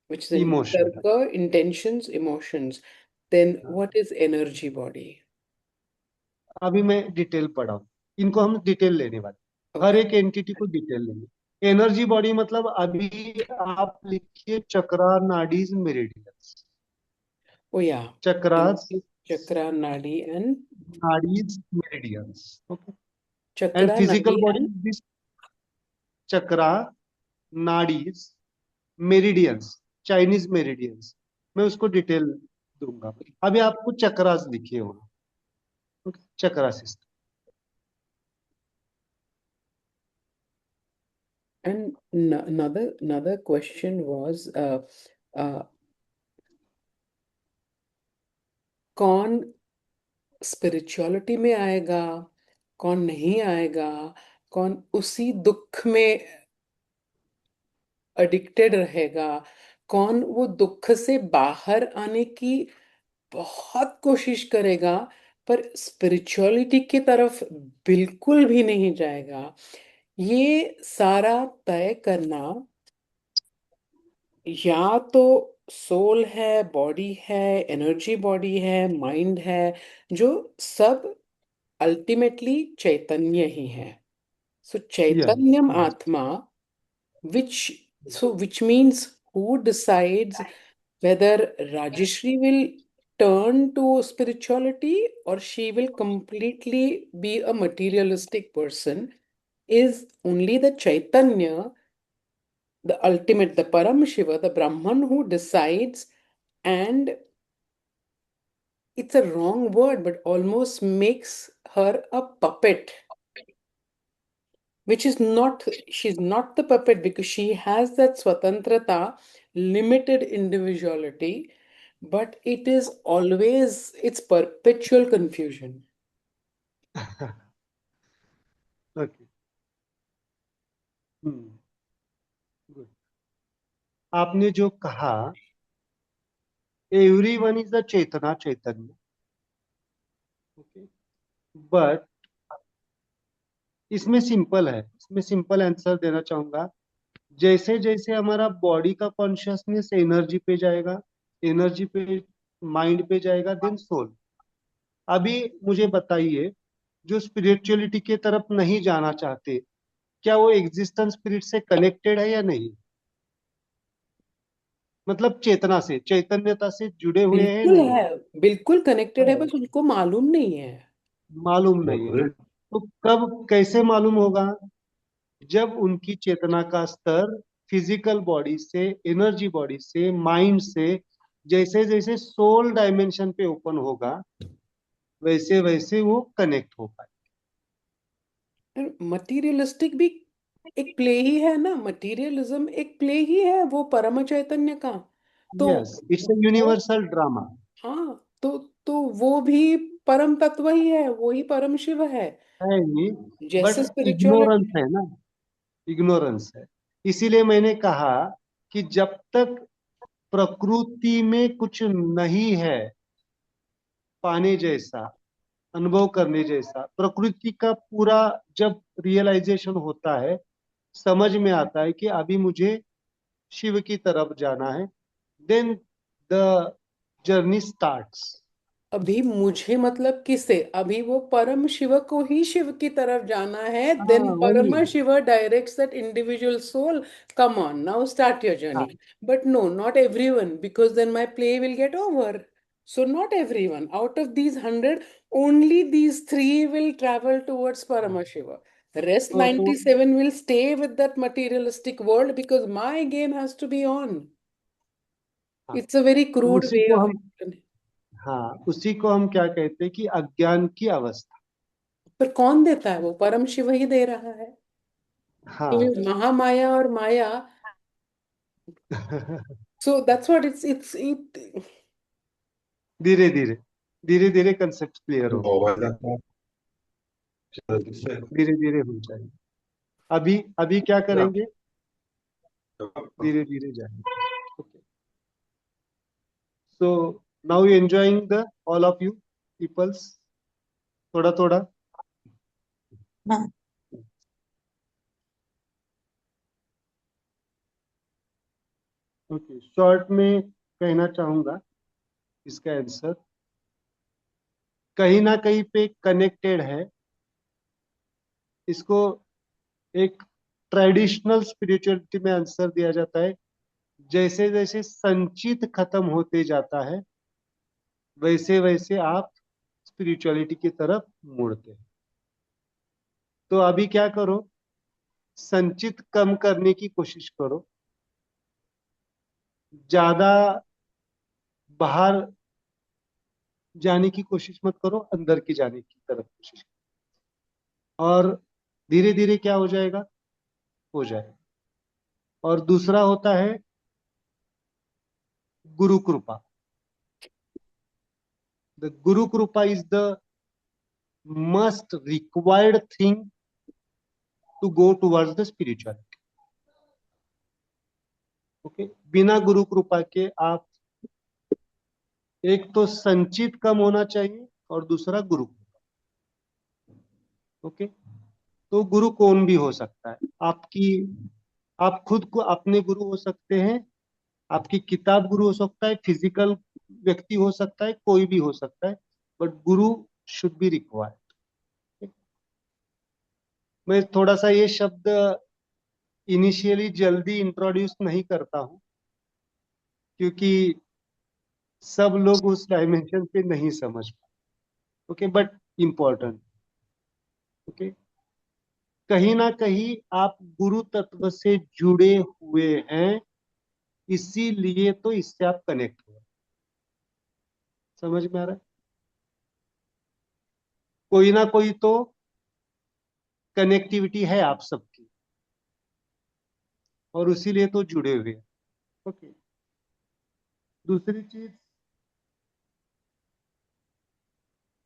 which is emotion. tarka, intentions, emotions. Then what is energy body? अभी मैं detail पढ़ा हूं, इनको हम detail लेने वाले, हर Okay. एक एंटिटी को डिटेल लेंगे। एनर्जी बॉडी मतलब अभी आप लिखिए chakra, nadis, meridians. Oh yeah. Chakras, Energy, chakra, nadi, and nadis, meridians. Okay. And chakra, physical nadi, body, and this chakra, nadis, meridians, Chinese meridians, मैं उसको डिटेल दूंगा। अभी आपको चक्रास लिखिए वहां। Okay, chakra system. another question was uh, कौन स्पिरिचुअलिटी में आएगा, कौन नहीं आएगा, कौन उसी दुख में एडिक्टेड रहेगा, कौन वो दुख से बाहर आने की बहुत कोशिश करेगा पर स्पिरिचुअलिटी की तरफ बिल्कुल भी नहीं जाएगा। ये सारा तय करना या तो सोल है, बॉडी है, एनर्जी बॉडी है, माइंड है, जो सब अल्टीमेटली चैतन्य ही है। सो यस, चैतन्यम आत्मा, which means who decides whether Rajeshri will turn to spirituality or she will completely be a materialistic person is only the Chaitanya, the ultimate, the Param Shiva, the Brahman who decides. And it's a wrong word, but almost makes her a puppet, which is not, she's not the puppet because she has that swatantrata, limited individuality, but it is always, it's perpetual confusion. Okay, good. आपने जो कहा everyone is the चेतना, चैतन्य। Okay, but इसमें simple है, इसमें simple answer देना चाहूंगा। जैसे जैसे हमारा बॉडी का कॉन्शियसनेस एनर्जी पे जाएगा, एनर्जी पे माइंड पे जाएगा, देन सोल। अभी मुझे बताइए, जो स्पिरिचुअलिटी के तरफ नहीं जाना चाहते, क्या वो एग्जिस्टेंस स्पिरिट से कनेक्टेड है या नहीं? मतलब चेतना से, चैतन्यता से जुड़े हुए हैं बिल्कुल नहीं? है, बिल्कुल कनेक्टेड है, है, बस उनको मालूम नहीं है। मालूम नहीं है। तो कब, कैसे मालूम होगा? जब उनकी चेतना का स्तर फिजिकल बॉडी से, एनर्जी बॉडी से, माइंड से जैसे जैसे सोल डायमेंशन पे ओपन होगा, वैसे वैसे वो कनेक्ट हो पाए। मटीरियलिस्टिक भी एक प्ले ही है ना, मटीरियलिज्म एक प्ले ही है वो परम चैतन्य का। तो यस, इट्स ए वो, यूनिवर्सल ड्रामा। हाँ, तो वो भी परम तत्व ही है, वो ही परम शिव है ही, जैसे बट स्पिरिचुअलिटी इग्नोरेंस है ना, इग्नोरेंस है। इसीलिए मैंने कहा कि जब तक प्रकृति में कुछ नहीं है पाने जैसा, अनुभव करने जैसा, प्रकृति का पूरा जब रियलाइजेशन होता है, समझ में आता है कि अभी मुझे शिव की तरफ जाना है, देन द जर्नी स्टार्ट्स। अभी मुझे मतलब किससे? अभी वो परम शिव को ही शिव की तरफ जाना है, हाँ देन वही। Param Shiv directs that individual soul, come on now start your journey. हाँ But no, not everyone, because then my play will get over. So not everyone. Out of these 100, only these three will travel towards हाँ Paramashiva. The rest तो 97 will stay with that materialistic world because my game has to be on. हाँ It's a very तो crude उसी way को of हम, explaining. हाँ उसी को हम क्या कहते हैं कि अज्ञान की अवस्था। पर कौन देता है? वो परम शिव ही दे रहा है. तो हाँ ये महामाया और माया. So that's what it's it. धीरे धीरे धीरे धीरे कंसेप्ट क्लियर हो, धीरे धीरे हो जाएंगे। अभी अभी क्या करेंगे, धीरे धीरे जाएंगे। Okay, so now you enjoying the all of you peoples, थोड़ा थोड़ा। हाँ, ओके, शॉर्ट में कहना चाहूंगा इसका आंसर कहीं ना कहीं पे कनेक्टेड है। इसको एक ट्रेडिशनल स्पिरिचुअलिटी में आंसर दिया जाता है, जैसे जैसे संचित खत्म होते जाता है वैसे वैसे आप स्पिरिचुअलिटी की तरफ मुड़ते हैं। तो अभी क्या करो, संचित कम करने की कोशिश करो, ज्यादा बाहर जाने की कोशिश मत करो, अंदर की जाने की तरफ कोशिश करो, और धीरे धीरे क्या हो जाएगा, हो जाएगा। और दूसरा होता है गुरु कृपा। The guru kripa is the must required thing to go towards the spirituality. Okay, बिना गुरु कृपा के आप, एक तो संचित कम होना चाहिए और दूसरा गुरु कृपा। ओके, तो गुरु कौन भी हो सकता है आपकी, आप खुद को अपने गुरु हो सकते हैं, आपकी किताब गुरु हो सकता है, फिजिकल व्यक्ति हो सकता है, कोई भी हो सकता है, but Guru should be required. मैं थोड़ा सा ये शब्द इनिशियली जल्दी इंट्रोड्यूस नहीं करता हूँ, क्योंकि सब लोग उस डायमेंशन पे नहीं समझ पाए। Okay, but important. ओके, कहीं ना कहीं आप गुरु तत्व से जुड़े हुए हैं, इसीलिए तो इससे आप कनेक्ट हो। समझ में आ रहा है? कोई ना कोई तो कनेक्टिविटी है आप सबकी, और उसीलिए तो जुड़े हुए हैं। ओके, दूसरी चीज,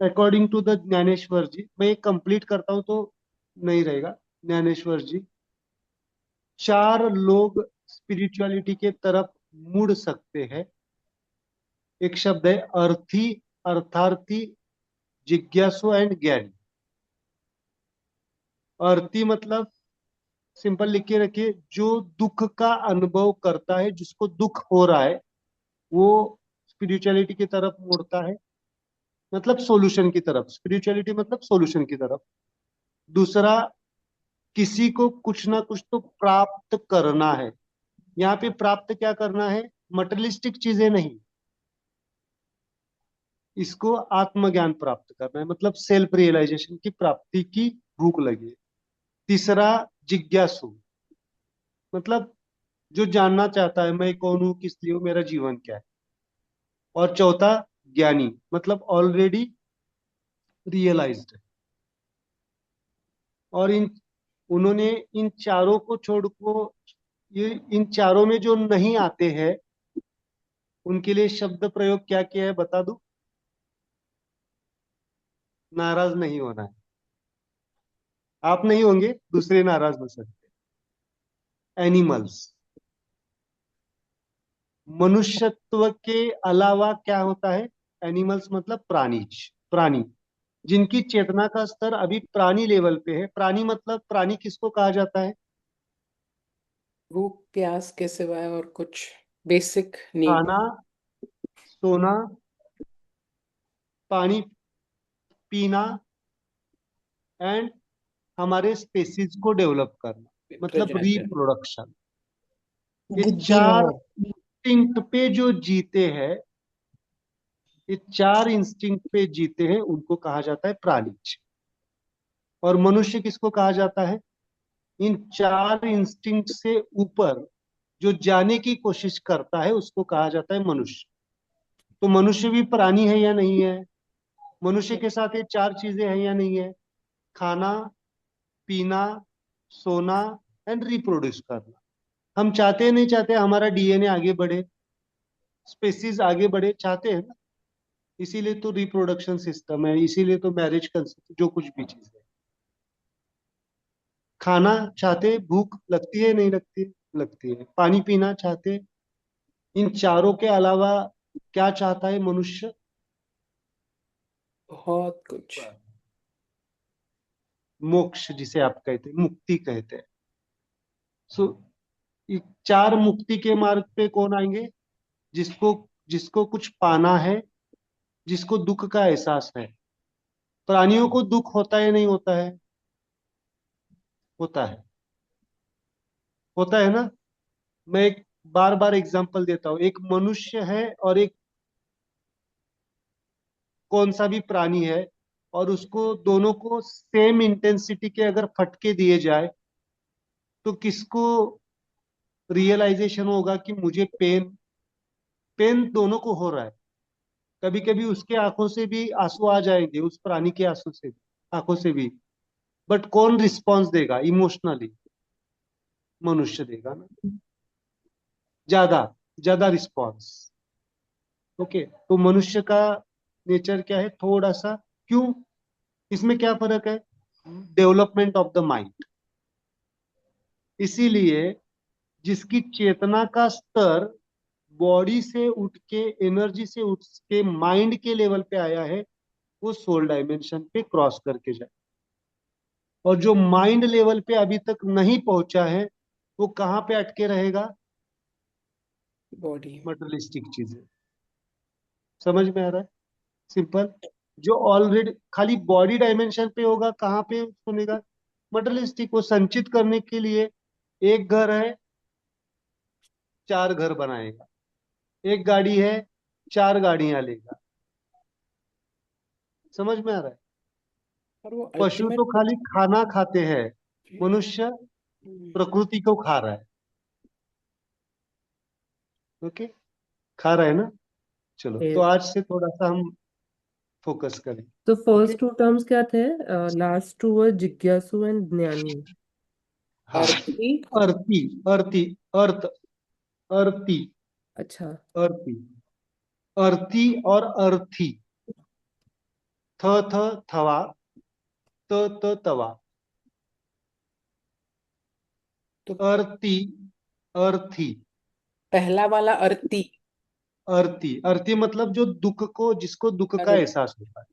अकॉर्डिंग टू द ज्ञानेश्वर जी, मैं कंप्लीट करता हूं तो नहीं रहेगा। ज्ञानेश्वर जी, 4 लोग स्पिरिचुअलिटी के तरफ मुड़ सकते हैं। एक शब्द है अर्थी, अर्थार्थी, जिज्ञासु एंड ज्ञानी। अर्थी मतलब सिंपल लिख के रखिए, जो दुख का अनुभव करता है, जिसको दुख हो रहा है, वो स्पिरिचुअलिटी की तरफ मुड़ता है, मतलब सॉल्यूशन की तरफ। स्पिरिचुअलिटी मतलब सॉल्यूशन की तरफ। दूसरा, किसी को कुछ ना कुछ तो प्राप्त करना है। यहाँ पे प्राप्त क्या करना है, मटेरियलिस्टिक चीजें नहीं, इसको आत्मज्ञान प्राप्त करना है, मतलब सेल्फ रियलाइजेशन की प्राप्ति की भूख लगी है। तीसरा, जिज्ञासु, मतलब जो जानना चाहता है मैं कौन हूं, किस लिए हूं, मेरा जीवन क्या है। और चौथा, ज्ञानी, मतलब ऑलरेडी रियलाइज्ड है। और उन्होंने इन चारों को छोड़ को, ये इन चारों में जो नहीं आते हैं, उनके लिए शब्द प्रयोग क्या किया है बता दूं? नाराज नहीं होना है। आप नहीं होंगे, दूसरे नाराज हो सकते। एनिमल्स, मनुष्यत्व के अलावा क्या होता है, एनिमल्स मतलब प्राणीज, प्राणी जिनकी चेतना का स्तर अभी प्राणी लेवल पे है। प्राणी मतलब, प्राणी किसको कहा जाता है? भूख प्यास के सिवाय और कुछ बेसिक नीड. खाना, सोना, पानी पीना एंड हमारे स्पेसीज को डेवलप करना, मतलब प्रजनन। रिप्रोडक्शन। ये बुद्धि चार वगैरह। इंस्टिंक्ट पे जो जीते हैं, ये चार इंस्टिंक्ट पे जीते हैं, उनको कहा जाता है प्राणीज। और मनुष्य किसको कहा जाता है? इन चार इंस्टिंक्ट से ऊपर जो जाने की कोशिश करता है, उसको कहा जाता है मनुष्य। तो मनुष्य भी प्राणी है या नहीं है? मनुष्य के साथ ये चार चीजें हैं या नहीं है? खाना, पीना, सोना एंड रिप्रोड्यूस करना। हम चाहते हैं नहीं चाहते हमारा डीएनए आगे बढ़े, स्पेसीज आगे बढ़े, चाहते हैं ना? इसीलिए तो रिप्रोडक्शन सिस्टम है, इसीलिए तो मैरिज कंसेप्ट, जो कुछ भी चीज है। खाना चाहते, भूख लगती है नहीं लगती है? लगती है। पानी पीना चाहते। इन चारों के अलावा क्या चाहता है मनुष्य? बहुत कुछ। मोक्ष, जिसे आप कहते हैं, मुक्ति कहते हैं। सो ये चार मुक्ति के मार्ग पे कौन आएंगे? जिसको जिसको कुछ पाना है, जिसको दुख का एहसास है। प्राणियों को दुख होता है नहीं होता है? होता है। होता है ना? मैं एक बार बार एग्जांपल देता हूं। एक मनुष्य है और एक कौन सा भी प्राणी है, और उसको दोनों को सेम इंटेंसिटी के अगर फटके दिए जाए, तो किसको रियलाइजेशन होगा कि मुझे पेन पेन दोनों को हो रहा है? कभी कभी उसके आंखों से भी आंसू आ जाएंगे, उस प्राणी के आंसू से आंखों से भी। बट कौन रिस्पॉन्स देगा इमोशनली? मनुष्य देगा ना, ज्यादा ज्यादा रिस्पॉन्स। ओके, तो मनुष्य का नेचर क्या है? थोड़ा सा, क्यों? इसमें क्या फर्क है? Development of the mind. इसीलिए जिसकी चेतना का स्तर बॉडी से उठ के, एनर्जी से उठ के माइंड के लेवल पे आया है, वो सोल डायमेंशन पे क्रॉस करके जाए। और जो माइंड लेवल पे अभी तक नहीं पहुंचा है, वो कहाँ पे अटके रहेगा? बॉडी। मटेरियलिस्टिक चीजें। समझ में आ रहा है? सिंपल। जो ऑलरेडी खाली बॉडी डायमेंशन पे होगा, कहाँ पे सुनेगा? मटेरियलिस्टिक। को संचित करने के लिए एक घर है, चार घर बनाएगा। एक गाड़ी है, चार गाड़ियां लेगा। समझ में आ रहा है? और वो पशु अल्टीमेट। तो खाली खाना खाते हैं, मनुष्य प्रकृति को खा रहा है। ओके, खा रहा है ना? चलो, तो Yes. आज से थोड़ा सा हम फोकस करें। तो ओके। फर्स्ट टू टर्म्स क्या थे? लास्ट टू वर जिज्ञासु एंड ज्ञानी। हाँ। अर्थी। अर्थी, अर्थी, अर्थ, अर्थी, अच्छा। अर्थी, अर्थी और अर्थी। थ थ थवा, त त तवा। तो अर्थी, अर्थी, पहला वाला अर्थी। अर्थी। अर्थी मतलब जो दुख को, जिसको दुख का अरे, एहसास होता है।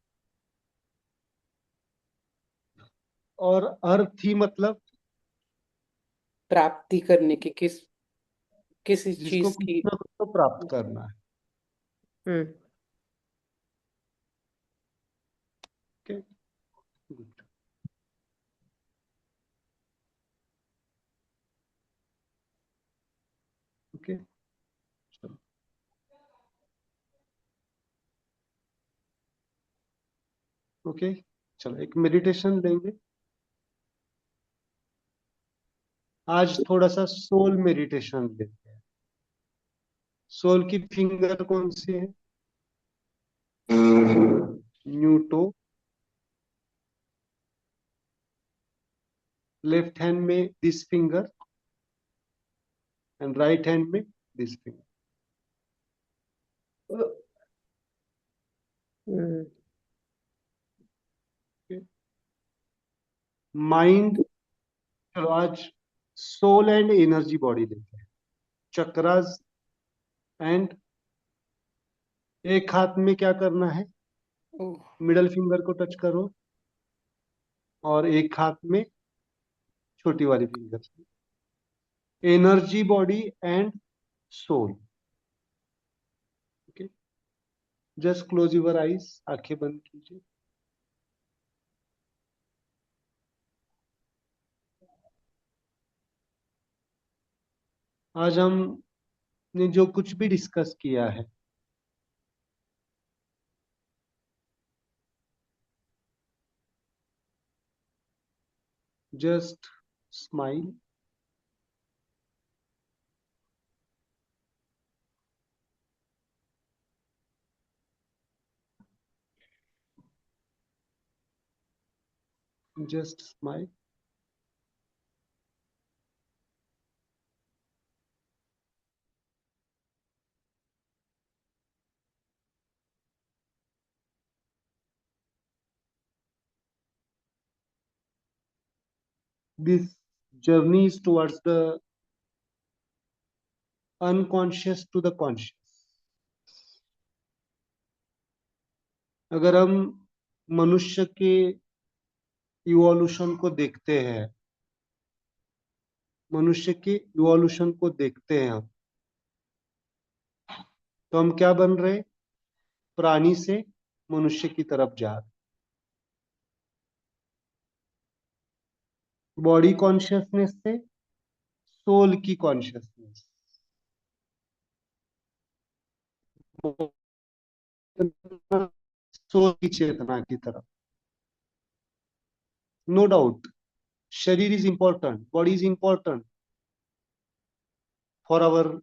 और अर्थी मतलब प्राप्ति करने की, किसी जिसको चीज कुछ की। ना कुछ तो प्राप्त करना है। हम्म। Okay, good. ओके, चलो। ओके, चलो एक मेडिटेशन लेंगे आज। थोड़ा सा सोल मेडिटेशन लेते हैं। सोल की फिंगर कौन सी है? न्यूटो। लेफ्ट हैंड में this finger and right hand में दिस फिंगर। हम्म। माइंड। चलो आज सोल एंड एनर्जी बॉडी लेते हैं। चक्रास एंड एक हाथ में क्या करना है? ओह, मिडल फिंगर को टच करो, और एक हाथ में छोटी वाली finger. Energy body and soul. Okay, just close your eyes, आंखें बंद कीजिए। आज हमने जो कुछ भी डिस्कस किया है, just smile. Just smile. This journey is towards the unconscious to the conscious. अगर हम मनुष्य के इवोल्यूशन को देखते हैं, मनुष्य के इवोल्यूशन को देखते हैं हम, तो हम क्या बन रहे? प्राणी से मनुष्य की तरफ जा रहे। बॉडी कॉन्शियसनेस से सोल की कॉन्शियसनेस, सोल की चेतना की तरफ। No doubt, sharir is important, body is important for our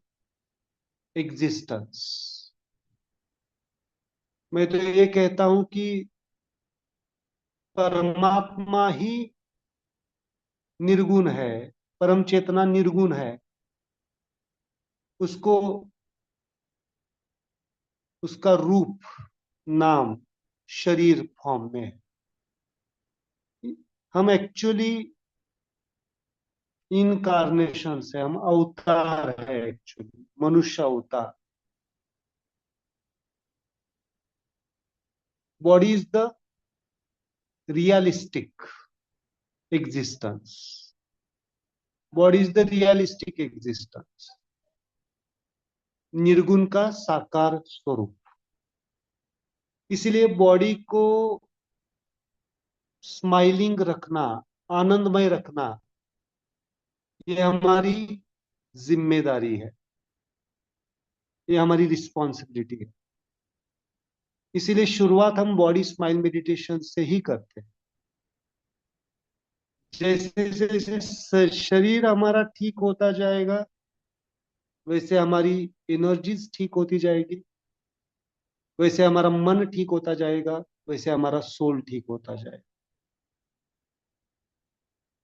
existence. मैं तो ये कहता हूं कि परमात्मा ही निर्गुण है, परम चेतना निर्गुण है। उसको, उसका रूप, नाम शरीर फॉर्म में है। हम एक्चुअली इनकार्नेशन से, हम अवतार है, एक्चुअली मनुष्य अवतार। Body is the realistic existence, body is the realistic existence, निर्गुण का साकार स्वरूप। इसलिए बॉडी को स्माइलिंग रखना, आनंदमय रखना, ये हमारी जिम्मेदारी है, ये हमारी रिस्पॉन्सिबिलिटी है। इसीलिए शुरुआत हम बॉडी स्माइल मेडिटेशन से ही करते हैं। जैसे जैसे शरीर हमारा ठीक होता जाएगा, वैसे हमारी एनर्जीज ठीक होती जाएगी, वैसे हमारा मन ठीक होता जाएगा, वैसे हमारा सोल ठीक होता जाएगा।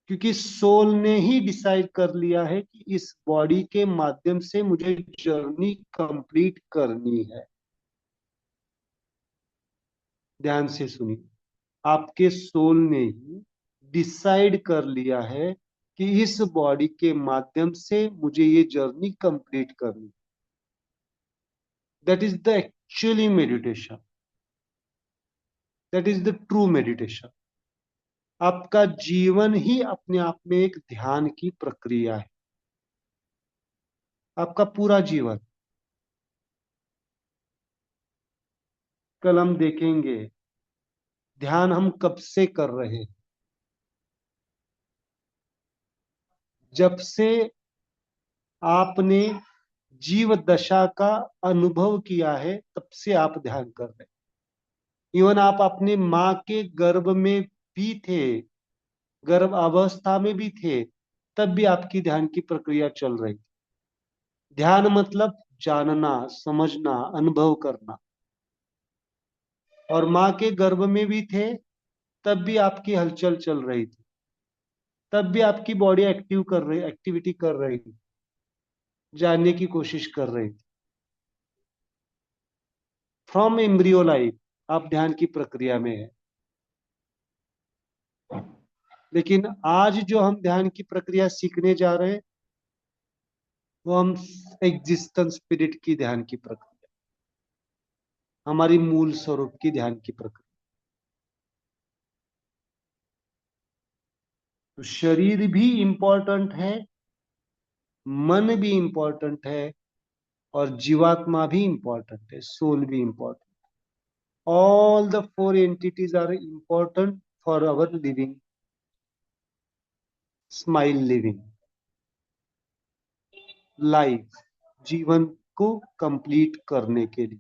क्योंकि सोल ने ही डिसाइड कर लिया है कि इस बॉडी के माध्यम से मुझे जर्नी कंप्लीट करनी है। ध्यान से सुनिए, आपके सोल ने ही डिसाइड कर लिया है कि इस बॉडी के माध्यम से मुझे ये जर्नी कंप्लीट करनी। That is the actually meditation, that is the true meditation. आपका जीवन ही अपने आप में एक ध्यान की प्रक्रिया है, आपका पूरा जीवन। कल हम देखेंगे ध्यान हम कब से कर रहे हैं। जब से आपने जीव दशा का अनुभव किया है, तब से आप ध्यान कर रहे हैं। इवन आप अपने माँ के गर्भ में भी थे, गर्भ अवस्था में भी थे, तब भी आपकी ध्यान की प्रक्रिया चल रही थी। ध्यान मतलब जानना, समझना, अनुभव करना। और माँ के गर्भ में भी थे, तब भी आपकी हलचल चल रही थी, तब भी आपकी बॉडी एक्टिविटी कर रही थी, जानने की कोशिश कर रही थी। फ्रॉम एम्ब्रियो लाइफ आप ध्यान की प्रक्रिया में है। लेकिन आज जो हम ध्यान की प्रक्रिया सीखने जा रहे हैं, वो हम एग्जिस्टेंस स्पिरिट की ध्यान की प्रक्रिया, हमारी मूल स्वरूप की ध्यान की प्रक्रिया। तो शरीर भी इंपॉर्टेंट है, मन भी इंपॉर्टेंट है, और जीवात्मा भी इंपॉर्टेंट है, सोल भी important. all the four entities are important for our living, smile living life, जीवन को कंप्लीट करने के लिए।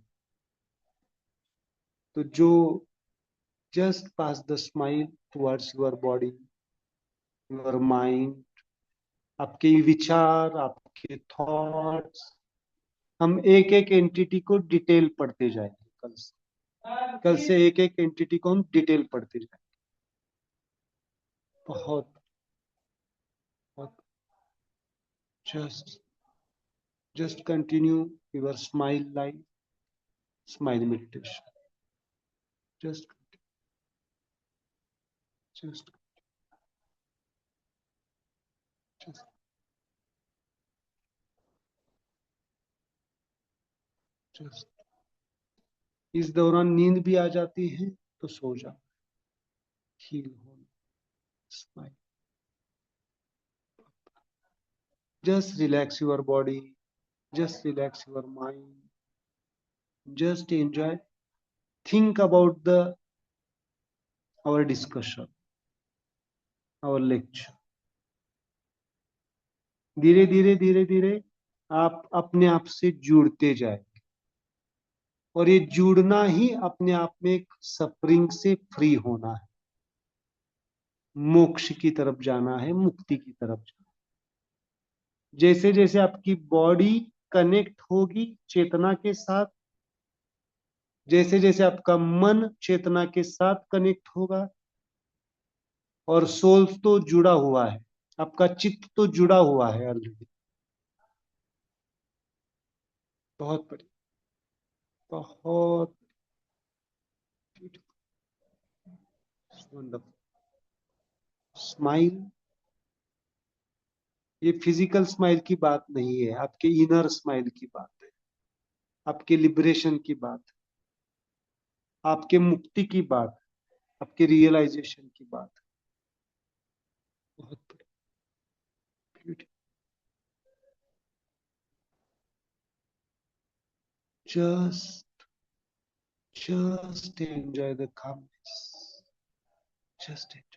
तो जो just pass the smile towards your body, your mind, आपके विचार, आपके थॉट्स, हम एक एक एंटिटी को डिटेल पढ़ते जाएंगे कल से एक एक एंटिटी को हम डिटेल पढ़ते जाएंगे। बहुत बहुत just continue your smile life, smile meditation. Just just just इस दौरान नींद भी आ जाती है तो सो जाओ, हील हो, smile, just relax your body, just relax your mind, just enjoy, think about the our discussion, our lecture. धीरे धीरे धीरे धीरे आप अपने आप से जुड़ते जाएंगे और ये जुड़ना ही अपने आप में एक सफरिंग से फ्री होना है, मोक्ष की तरफ जाना है, मुक्ति की तरफ जाना है। जैसे जैसे आपकी बॉडी कनेक्ट होगी चेतना के साथ, जैसे जैसे आपका मन चेतना के साथ कनेक्ट होगा, और सोल तो जुड़ा हुआ है, आपका चित्त तो जुड़ा हुआ है ऑलरेडी। बहुत बढ़िया, बहुत वंडरफुल। स्माइल, ये फिजिकल स्माइल की बात नहीं है, आपके इनर स्माइल की बात है, आपके लिबरेशन की बात है, आपके मुक्ति की बात है, आपके रियलाइजेशन की बात है। बहुत बढ़िया, just enjoy the calmness, just enjoy.